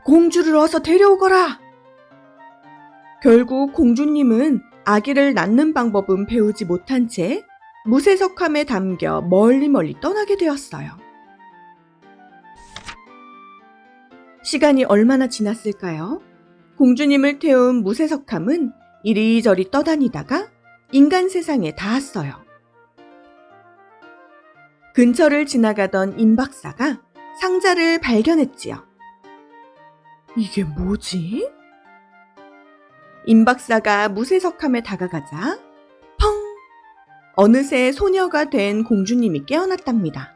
공주를 어서 데려오거라. 결국 공주님은 아기를 낳는 방법은 배우지 못한 채 무쇠석함에 담겨 멀리 떠나게 되었어요. 시간이 얼마나 지났을까요? 공주님을 태운 무쇠석함은 이리저리 떠다니다가 인간 세상에 닿았어요. 근처를 지나가던 임 박사가 상자를 발견했지요. 이게 뭐지? 임 박사가 무쇠석함에 다가가자 펑! 어느새 소녀가 된 공주님이 깨어났답니다.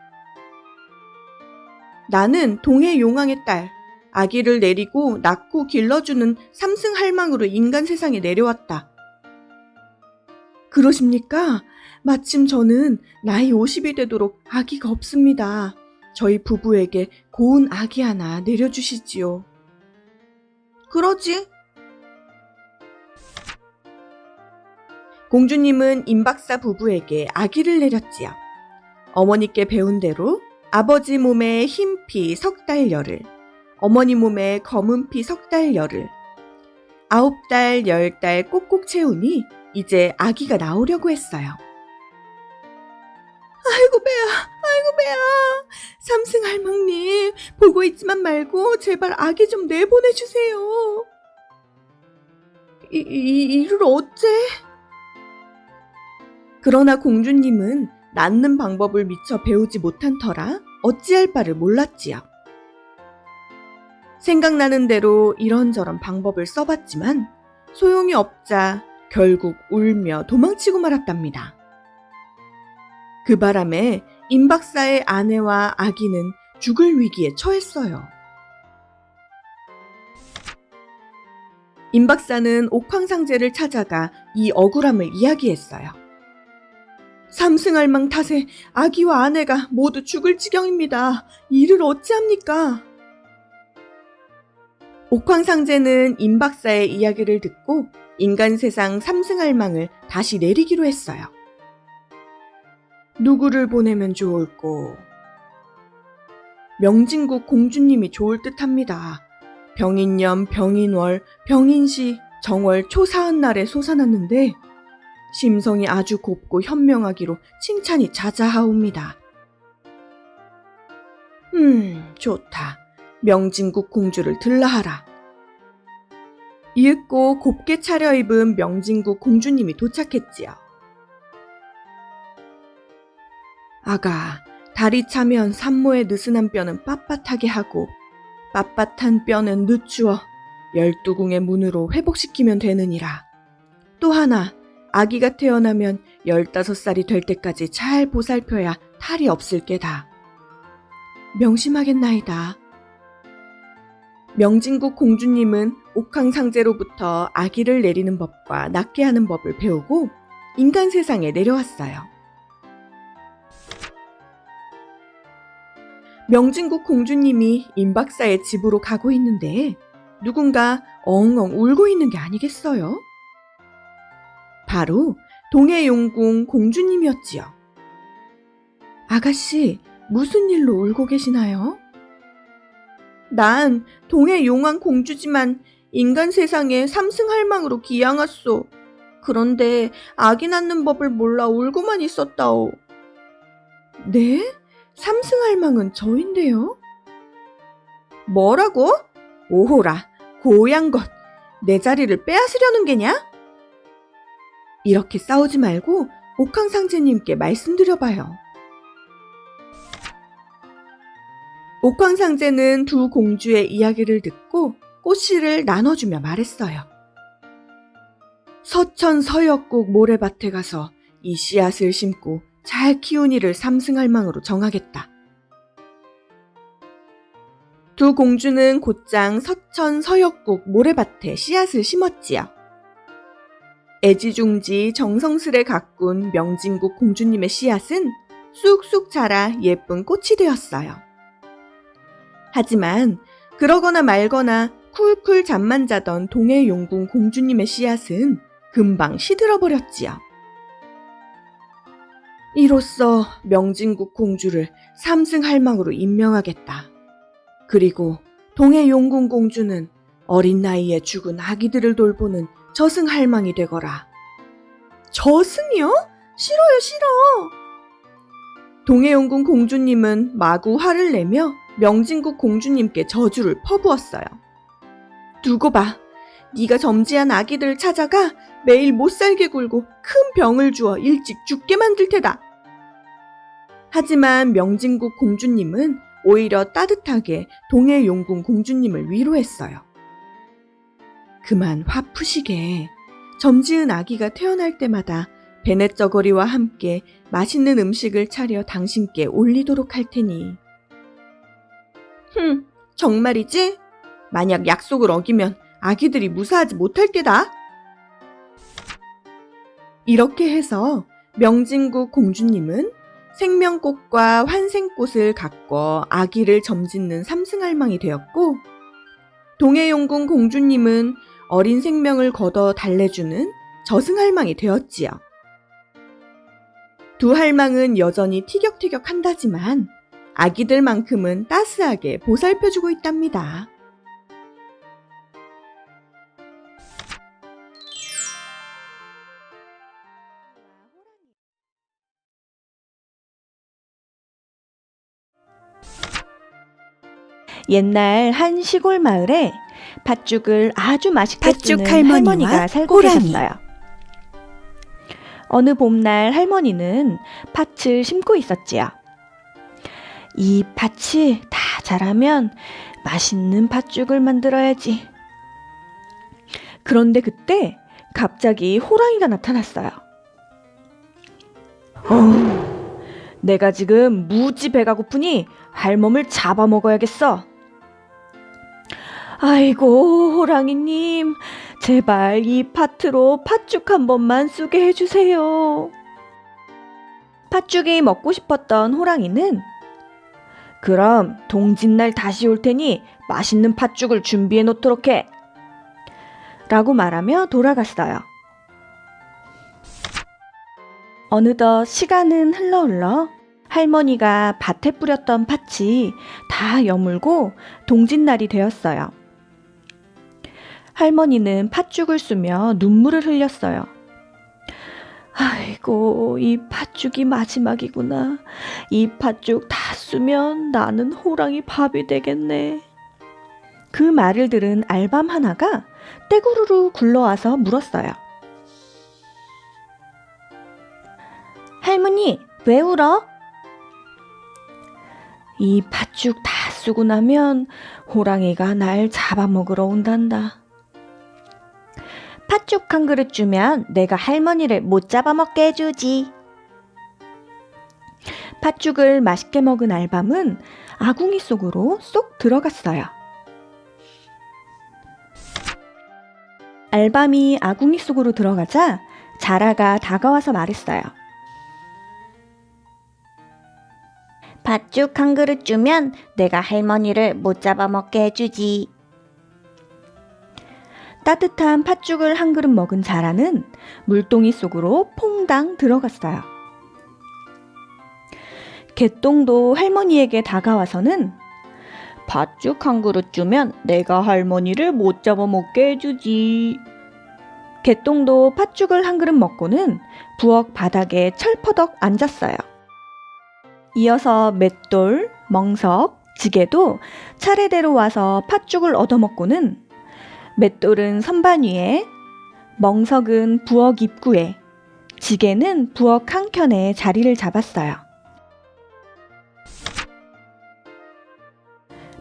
나는 동해 용왕의 딸, 아기를 내리고 낳고 길러주는 삼승할망으로 인간 세상에 내려왔다. 그러십니까? 마침 저는 나이 50이 되도록 아기가 없습니다. 저희 부부에게 고운 아기 하나 내려주시지요. 그러지. 공주님은 임박사 부부에게 아기를 내렸지요. 어머니께 배운 대로 아버지 몸에 흰 피 석 달 열흘, 어머니 몸에 검은 피 석 달 열흘, 9달, 10달 꼭꼭 채우니 이제 아기가 나오려고 했어요. 아이고 배야. 삼승할망님, 보고 있지만 말고 제발 아기 좀 내보내주세요. 이를 어째? 그러나 공주님은 낳는 방법을 미처 배우지 못한 터라 어찌할 바를 몰랐지요. 생각나는 대로 이런저런 방법을 써봤지만 소용이 없자 결국 울며 도망치고 말았답니다. 그 바람에 임 박사의 아내와 아기는 죽을 위기에 처했어요. 임 박사는 옥황상제를 찾아가 이 억울함을 이야기했어요. 삼승할망 탓에 아기와 아내가 모두 죽을 지경입니다. 이를 어찌합니까? 옥황상제는 임 박사의 이야기를 듣고 인간 세상 삼승할망을 다시 내리기로 했어요. 누구를 보내면 좋을꼬? 명진국 공주님이 좋을 듯합니다. 병인년, 병인월, 병인시, 정월 초사흔날에 솟아났는데 심성이 아주 곱고 현명하기로 칭찬이 자자하옵니다. 좋다. 명진국 공주를 들라하라. 이윽고 곱게 차려입은 명진국 공주님이 도착했지요. 아가, 달이 차면 산모의 느슨한 뼈는 빳빳하게 하고 빳빳한 뼈는 늦추어 12궁의 문으로 회복시키면 되느니라. 또 하나, 아기가 태어나면 15살이 될 때까지 잘 보살펴야 탈이 없을 게다. 명심하겠나이다. 명진국 공주님은 옥황상제로부터 아기를 내리는 법과 낳게 하는 법을 배우고 인간 세상에 내려왔어요. 명진국 공주님이 임 박사의 집으로 가고 있는데 누군가 엉엉 울고 있는 게 아니겠어요? 바로 동해용궁 공주님이었지요. 아가씨, 무슨 일로 울고 계시나요? 난 동해용왕 공주지만 인간 세상에 삼승할망으로 기양았소. 그런데 아기 낳는 법을 몰라 울고만 있었다오. 네? 삼승할망은 저인데요? 뭐라고? 오호라, 고양 것. 내 자리를 빼앗으려는 게냐? 이렇게 싸우지 말고 옥황상제님께 말씀드려봐요. 옥황상제는 두 공주의 이야기를 듣고 꽃씨를 나눠주며 말했어요. 서천 서역국 모래밭에 가서 이 씨앗을 심고 잘 키우니를 삼승할망으로 정하겠다. 두 공주는 곧장 서천 서역국 모래밭에 씨앗을 심었지요. 애지중지 정성스레 가꾼 명진국 공주님의 씨앗은 쑥쑥 자라 예쁜 꽃이 되었어요. 하지만 그러거나 말거나 쿨쿨 잠만 자던 동해용궁 공주님의 씨앗은 금방 시들어버렸지요. 이로써 명진국 공주를 삼승할망으로 임명하겠다. 그리고 동해용궁 공주는 어린 나이에 죽은 아기들을 돌보는 저승할망이 되거라. 저승이요? 싫어요, 싫어. 동해용궁 공주님은 마구 화를 내며 명진국 공주님께 저주를 퍼부었어요. 두고 봐. 네가 점지한 아기들을 찾아가 매일 못살게 굴고 큰 병을 주어 일찍 죽게 만들 테다. 하지만 명진국 공주님은 오히려 따뜻하게 동해용궁 공주님을 위로했어요. 그만 화 푸시게. 점지은 아기가 태어날 때마다 베넷저고리와 함께 맛있는 음식을 차려 당신께 올리도록 할 테니. 정말이지? 만약 약속을 어기면 아기들이 무사하지 못할 게다. 이렇게 해서 명진국 공주님은 생명꽃과 환생꽃을 가꿔 아기를 점짓는 삼승할망이 되었고, 동해용궁 공주님은 어린 생명을 걷어 달래주는 저승할망이 되었지요. 두 할망은 여전히 티격태격한다지만 아기들만큼은 따스하게 보살펴주고 있답니다. 옛날 한 시골 마을에 팥죽을 아주 맛있게 팥죽 쓰는 할머니와 할머니가 살고 호랑이. 계셨어요. 어느 봄날 할머니는 팥을 심고 있었지요. 이 팥이 다 자라면 맛있는 팥죽을 만들어야지. 그런데 그때 갑자기 호랑이가 나타났어요. 내가 지금 무지 배가 고프니 할멈을 잡아먹어야겠어. 아이고, 호랑이님, 제발 이 팥으로 팥죽 한 번만 쏘게 해주세요. 팥죽이 먹고 싶었던 호랑이는 그럼 동짓날 다시 올 테니 맛있는 팥죽을 준비해 놓도록 해. 라고 말하며 돌아갔어요. 어느덧 시간은 흘러 할머니가 밭에 뿌렸던 팥이 다 여물고 동짓날이 되었어요. 할머니는 팥죽을 쑤며 눈물을 흘렸어요. 아이고, 이 팥죽이 마지막이구나. 이 팥죽 다 쑤면 나는 호랑이 밥이 되겠네. 그 말을 들은 알밤 하나가 떼구르르 굴러와서 물었어요. 할머니, 왜 울어? 이 팥죽 다 쓰고 나면 호랑이가 날 잡아먹으러 온단다. 팥죽 한 그릇 주면 내가 할머니를 못 잡아먹게 해주지. 팥죽을 맛있게 먹은 알밤은 아궁이 속으로 쏙 들어갔어요. 알밤이 아궁이 속으로 들어가자 자라가 다가와서 말했어요. 팥죽 한 그릇 주면 내가 할머니를 못 잡아먹게 해주지. 따뜻한 팥죽을 한 그릇 먹은 자라는 물동이 속으로 퐁당 들어갔어요. 개똥도 할머니에게 다가와서는 팥죽 한 그릇 주면 내가 할머니를 못 잡아먹게 해주지. 개똥도 팥죽을 한 그릇 먹고는 부엌 바닥에 철퍼덕 앉았어요. 이어서 맷돌, 멍석, 지게도 차례대로 와서 팥죽을 얻어먹고는 맷돌은 선반 위에, 멍석은 부엌 입구에, 지게는 부엌 한켠에 자리를 잡았어요.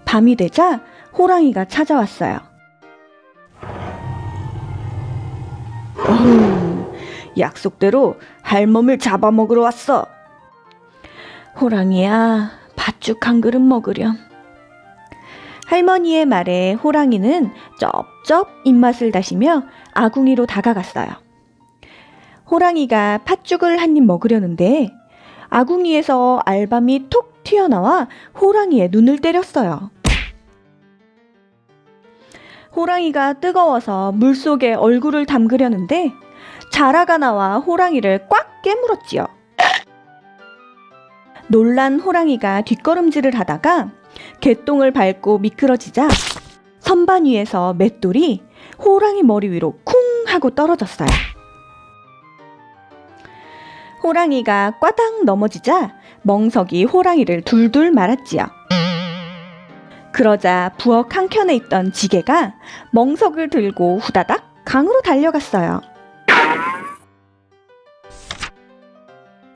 밤이 되자 호랑이가 찾아왔어요. 약속대로 할멈을 잡아먹으러 왔어. 호랑이야, 팥죽 한 그릇 먹으렴. 할머니의 말에 호랑이는 쩝쩝 입맛을 다시며 아궁이로 다가갔어요. 호랑이가 팥죽을 한 입 먹으려는데 아궁이에서 알밤이 톡 튀어나와 호랑이의 눈을 때렸어요. 호랑이가 뜨거워서 물속에 얼굴을 담그려는데 자라가 나와 호랑이를 꽉 깨물었지요. 놀란 호랑이가 뒷걸음질을 하다가 개똥을 밟고 미끄러지자 선반 위에서 맷돌이 호랑이 머리 위로 쿵 하고 떨어졌어요. 호랑이가 꽈당 넘어지자 멍석이 호랑이를 둘둘 말았지요. 그러자 부엌 한켠에 있던 지게가 멍석을 들고 후다닥 강으로 달려갔어요.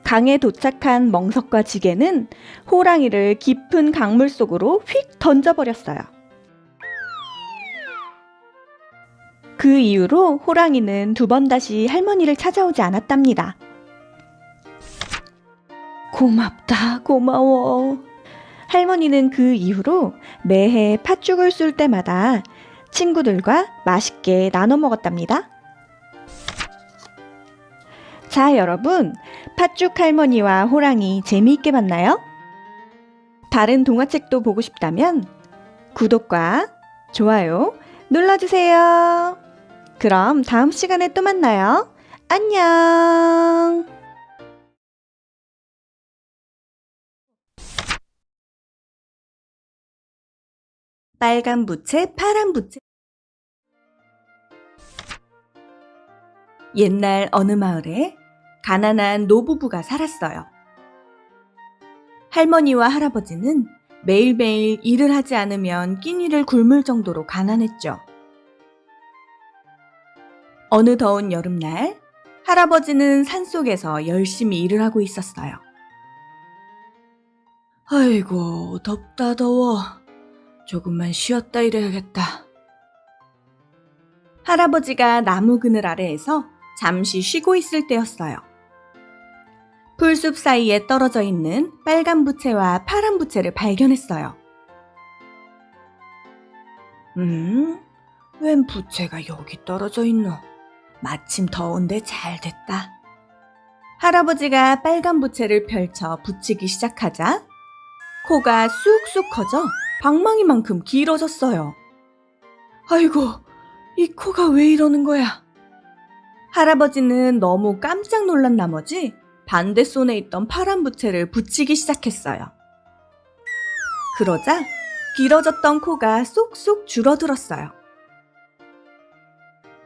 강에 도착한 멍석과 지게는 호랑이를 깊은 강물 속으로 휙 던져버렸어요. 그 이후로 호랑이는 두 번 다시 할머니를 찾아오지 않았답니다. 고맙다, 고마워. 할머니는 그 이후로 매해 팥죽을 쏠 때마다 친구들과 맛있게 나눠 먹었답니다. 자, 여러분, 팥죽 할머니와 호랑이 재미있게 봤나요? 다른 동화책도 보고 싶다면 구독과 좋아요 눌러주세요. 그럼 다음 시간에 또 만나요. 안녕. 빨간 부채, 파란 부채. 옛날 어느 마을에 가난한 노부부가 살았어요. 할머니와 할아버지는 매일매일 일을 하지 않으면 끼니를 굶을 정도로 가난했죠. 어느 더운 여름날, 할아버지는 산속에서 열심히 일을 하고 있었어요. 아이고, 덥다 더워. 조금만 쉬었다 일해야겠다. 할아버지가 나무 그늘 아래에서 잠시 쉬고 있을 때였어요. 풀숲 사이에 떨어져 있는 빨간 부채와 파란 부채를 발견했어요. 웬 부채가 여기 떨어져 있노? 마침 더운데 잘 됐다. 할아버지가 빨간 부채를 펼쳐 붙이기 시작하자 코가 쑥쑥 커져 방망이만큼 길어졌어요. 아이고, 이 코가 왜 이러는 거야? 할아버지는 너무 깜짝 놀란 나머지 반대 손에 있던 파란 부채를 붙이기 시작했어요. 그러자 길어졌던 코가 쏙쏙 줄어들었어요.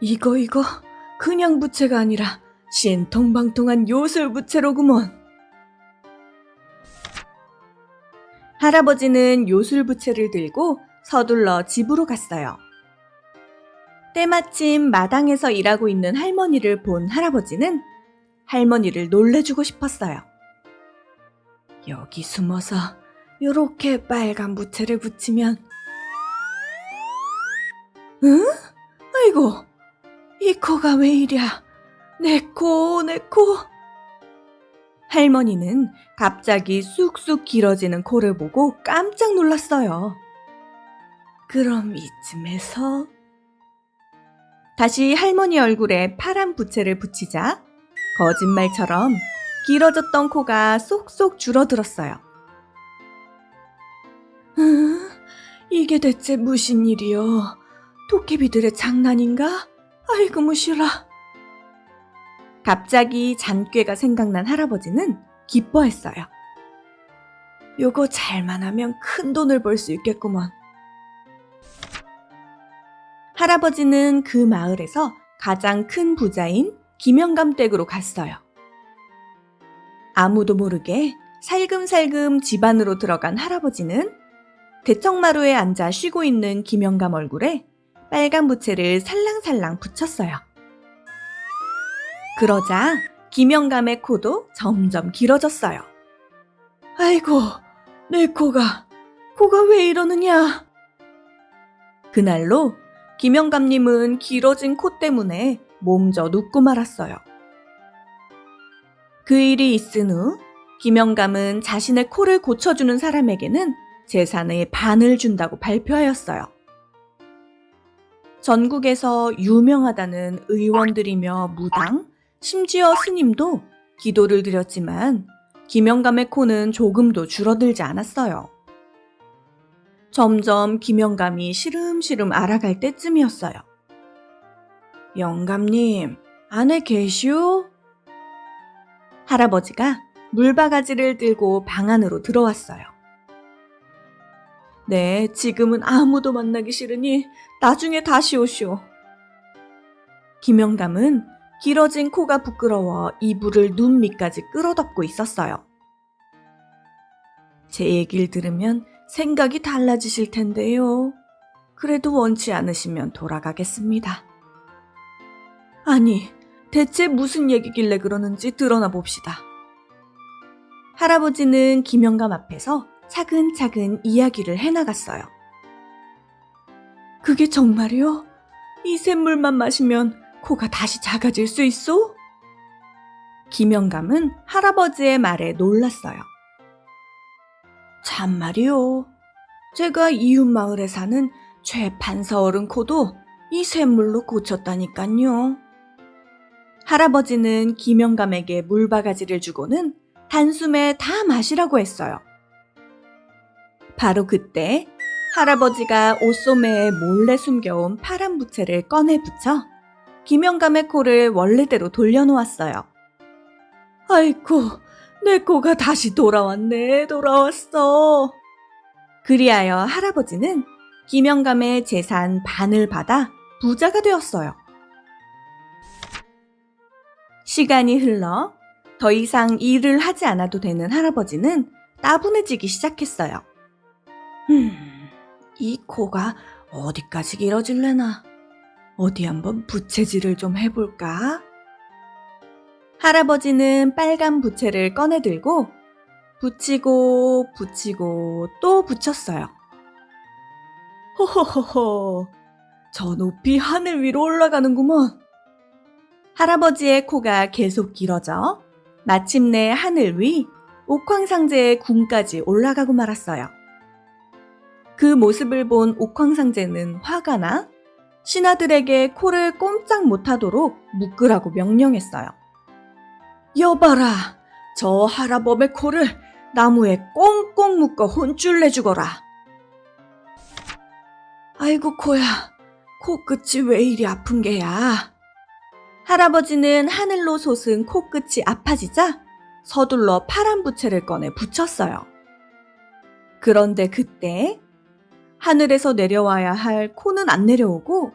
이거 그냥 부채가 아니라 신통방통한 요술 부채로구먼. 할아버지는 요술 부채를 들고 서둘러 집으로 갔어요. 때마침 마당에서 일하고 있는 할머니를 본 할아버지는 할머니를 놀래주고 싶었어요. 여기 숨어서 요렇게 빨간 부채를 붙이면 응? 아이고, 이 코가 왜 이랴? 내 코. 할머니는 갑자기 쑥쑥 길어지는 코를 보고 깜짝 놀랐어요. 그럼 이쯤에서 다시 할머니 얼굴에 파란 부채를 붙이자 거짓말처럼 길어졌던 코가 쏙쏙 줄어들었어요. 이게 대체 무슨 일이요? 도깨비들의 장난인가? 아이고 무시라. 갑자기 잔꾀가 생각난 할아버지는 기뻐했어요. 요거 잘만 하면 큰 돈을 벌 수 있겠구먼. 할아버지는 그 마을에서 가장 큰 부자인 김영감 댁으로 갔어요. 아무도 모르게 살금살금 집 안으로 들어간 할아버지는 대청마루에 앉아 쉬고 있는 김영감 얼굴에 빨간 부채를 살랑살랑 붙였어요. 그러자 김영감의 코도 점점 길어졌어요. 아이고, 내 코가 왜 이러느냐? 그날로 김영감님은 길어진 코 때문에 몸져 눕고 말았어요. 그 일이 있은 후 김영감은 자신의 코를 고쳐주는 사람에게는 재산의 반을 준다고 발표하였어요. 전국에서 유명하다는 의원들이며 무당, 심지어 스님도 기도를 드렸지만 김영감의 코는 조금도 줄어들지 않았어요. 점점 김영감이 시름시름 알아갈 때쯤이었어요. 영감님, 안에 계시오? 할아버지가 물바가지를 들고 방 안으로 들어왔어요. 네, 지금은 아무도 만나기 싫으니 나중에 다시 오시오. 김영감은 길어진 코가 부끄러워 이불을 눈 밑까지 끌어덮고 있었어요. 제 얘기를 들으면 생각이 달라지실 텐데요. 그래도 원치 않으시면 돌아가겠습니다. 아니, 대체 무슨 얘기길래 그러는지 드러나 봅시다. 할아버지는 김영감 앞에서 차근차근 이야기를 해나갔어요. 그게 정말이요? 이 샘물만 마시면 코가 다시 작아질 수 있어? 김영감은 할아버지의 말에 놀랐어요. 참말이요. 제가 이웃마을에 사는 최판사어른 코도 이 샘물로 고쳤다니깐요. 할아버지는 김영감에게 물바가지를 주고는 단숨에 다 마시라고 했어요. 바로 그때 할아버지가 옷소매에 몰래 숨겨온 파란 부채를 꺼내 붙여 김영감의 코를 원래대로 돌려놓았어요. 아이고, 내 코가 다시 돌아왔어. 그리하여 할아버지는 김영감의 재산 반을 받아 부자가 되었어요. 시간이 흘러 더 이상 일을 하지 않아도 되는 할아버지는 따분해지기 시작했어요. 이 코가 어디까지 길어질래나? 어디 한번 부채질을 좀 해볼까? 할아버지는 빨간 부채를 꺼내들고 붙이고 또 붙였어요. 호호호호, 저 높이 하늘 위로 올라가는구먼. 할아버지의 코가 계속 길어져 마침내 하늘 위 옥황상제의 궁까지 올라가고 말았어요. 그 모습을 본 옥황상제는 화가 나 신하들에게 코를 꼼짝 못하도록 묶으라고 명령했어요. 여봐라, 저 할아범의 코를 나무에 꽁꽁 묶어 혼쭐 내주거라. 아이고 코야, 코끝이 왜 이리 아픈 게야? 할아버지는 하늘로 솟은 코끝이 아파지자 서둘러 파란 부채를 꺼내 붙였어요. 그런데 그때 하늘에서 내려와야 할 코는 안 내려오고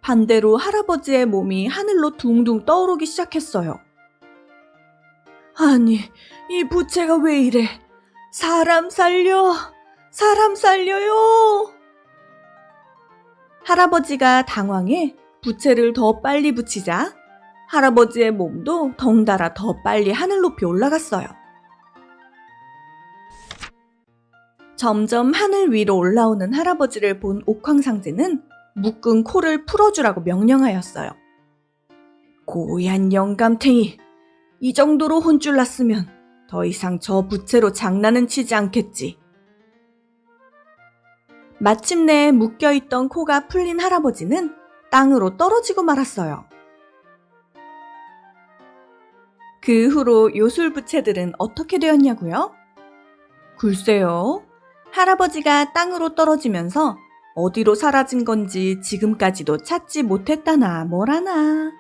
반대로 할아버지의 몸이 하늘로 둥둥 떠오르기 시작했어요. 아니, 이 부채가 왜 이래? 사람 살려요! 할아버지가 당황해 부채를 더 빨리 붙이자 할아버지의 몸도 덩달아 더 빨리 하늘 높이 올라갔어요. 점점 하늘 위로 올라오는 할아버지를 본 옥황상제는 묶은 코를 풀어주라고 명령하였어요. 고얀 영감탱이, 이 정도로 혼쭐 났으면 더 이상 저 부채로 장난은 치지 않겠지. 마침내 묶여있던 코가 풀린 할아버지는 땅으로 떨어지고 말았어요. 그 후로 요술부채들은 어떻게 되었냐고요? 글쎄요. 할아버지가 땅으로 떨어지면서 어디로 사라진 건지 지금까지도 찾지 못했다나 뭐라나.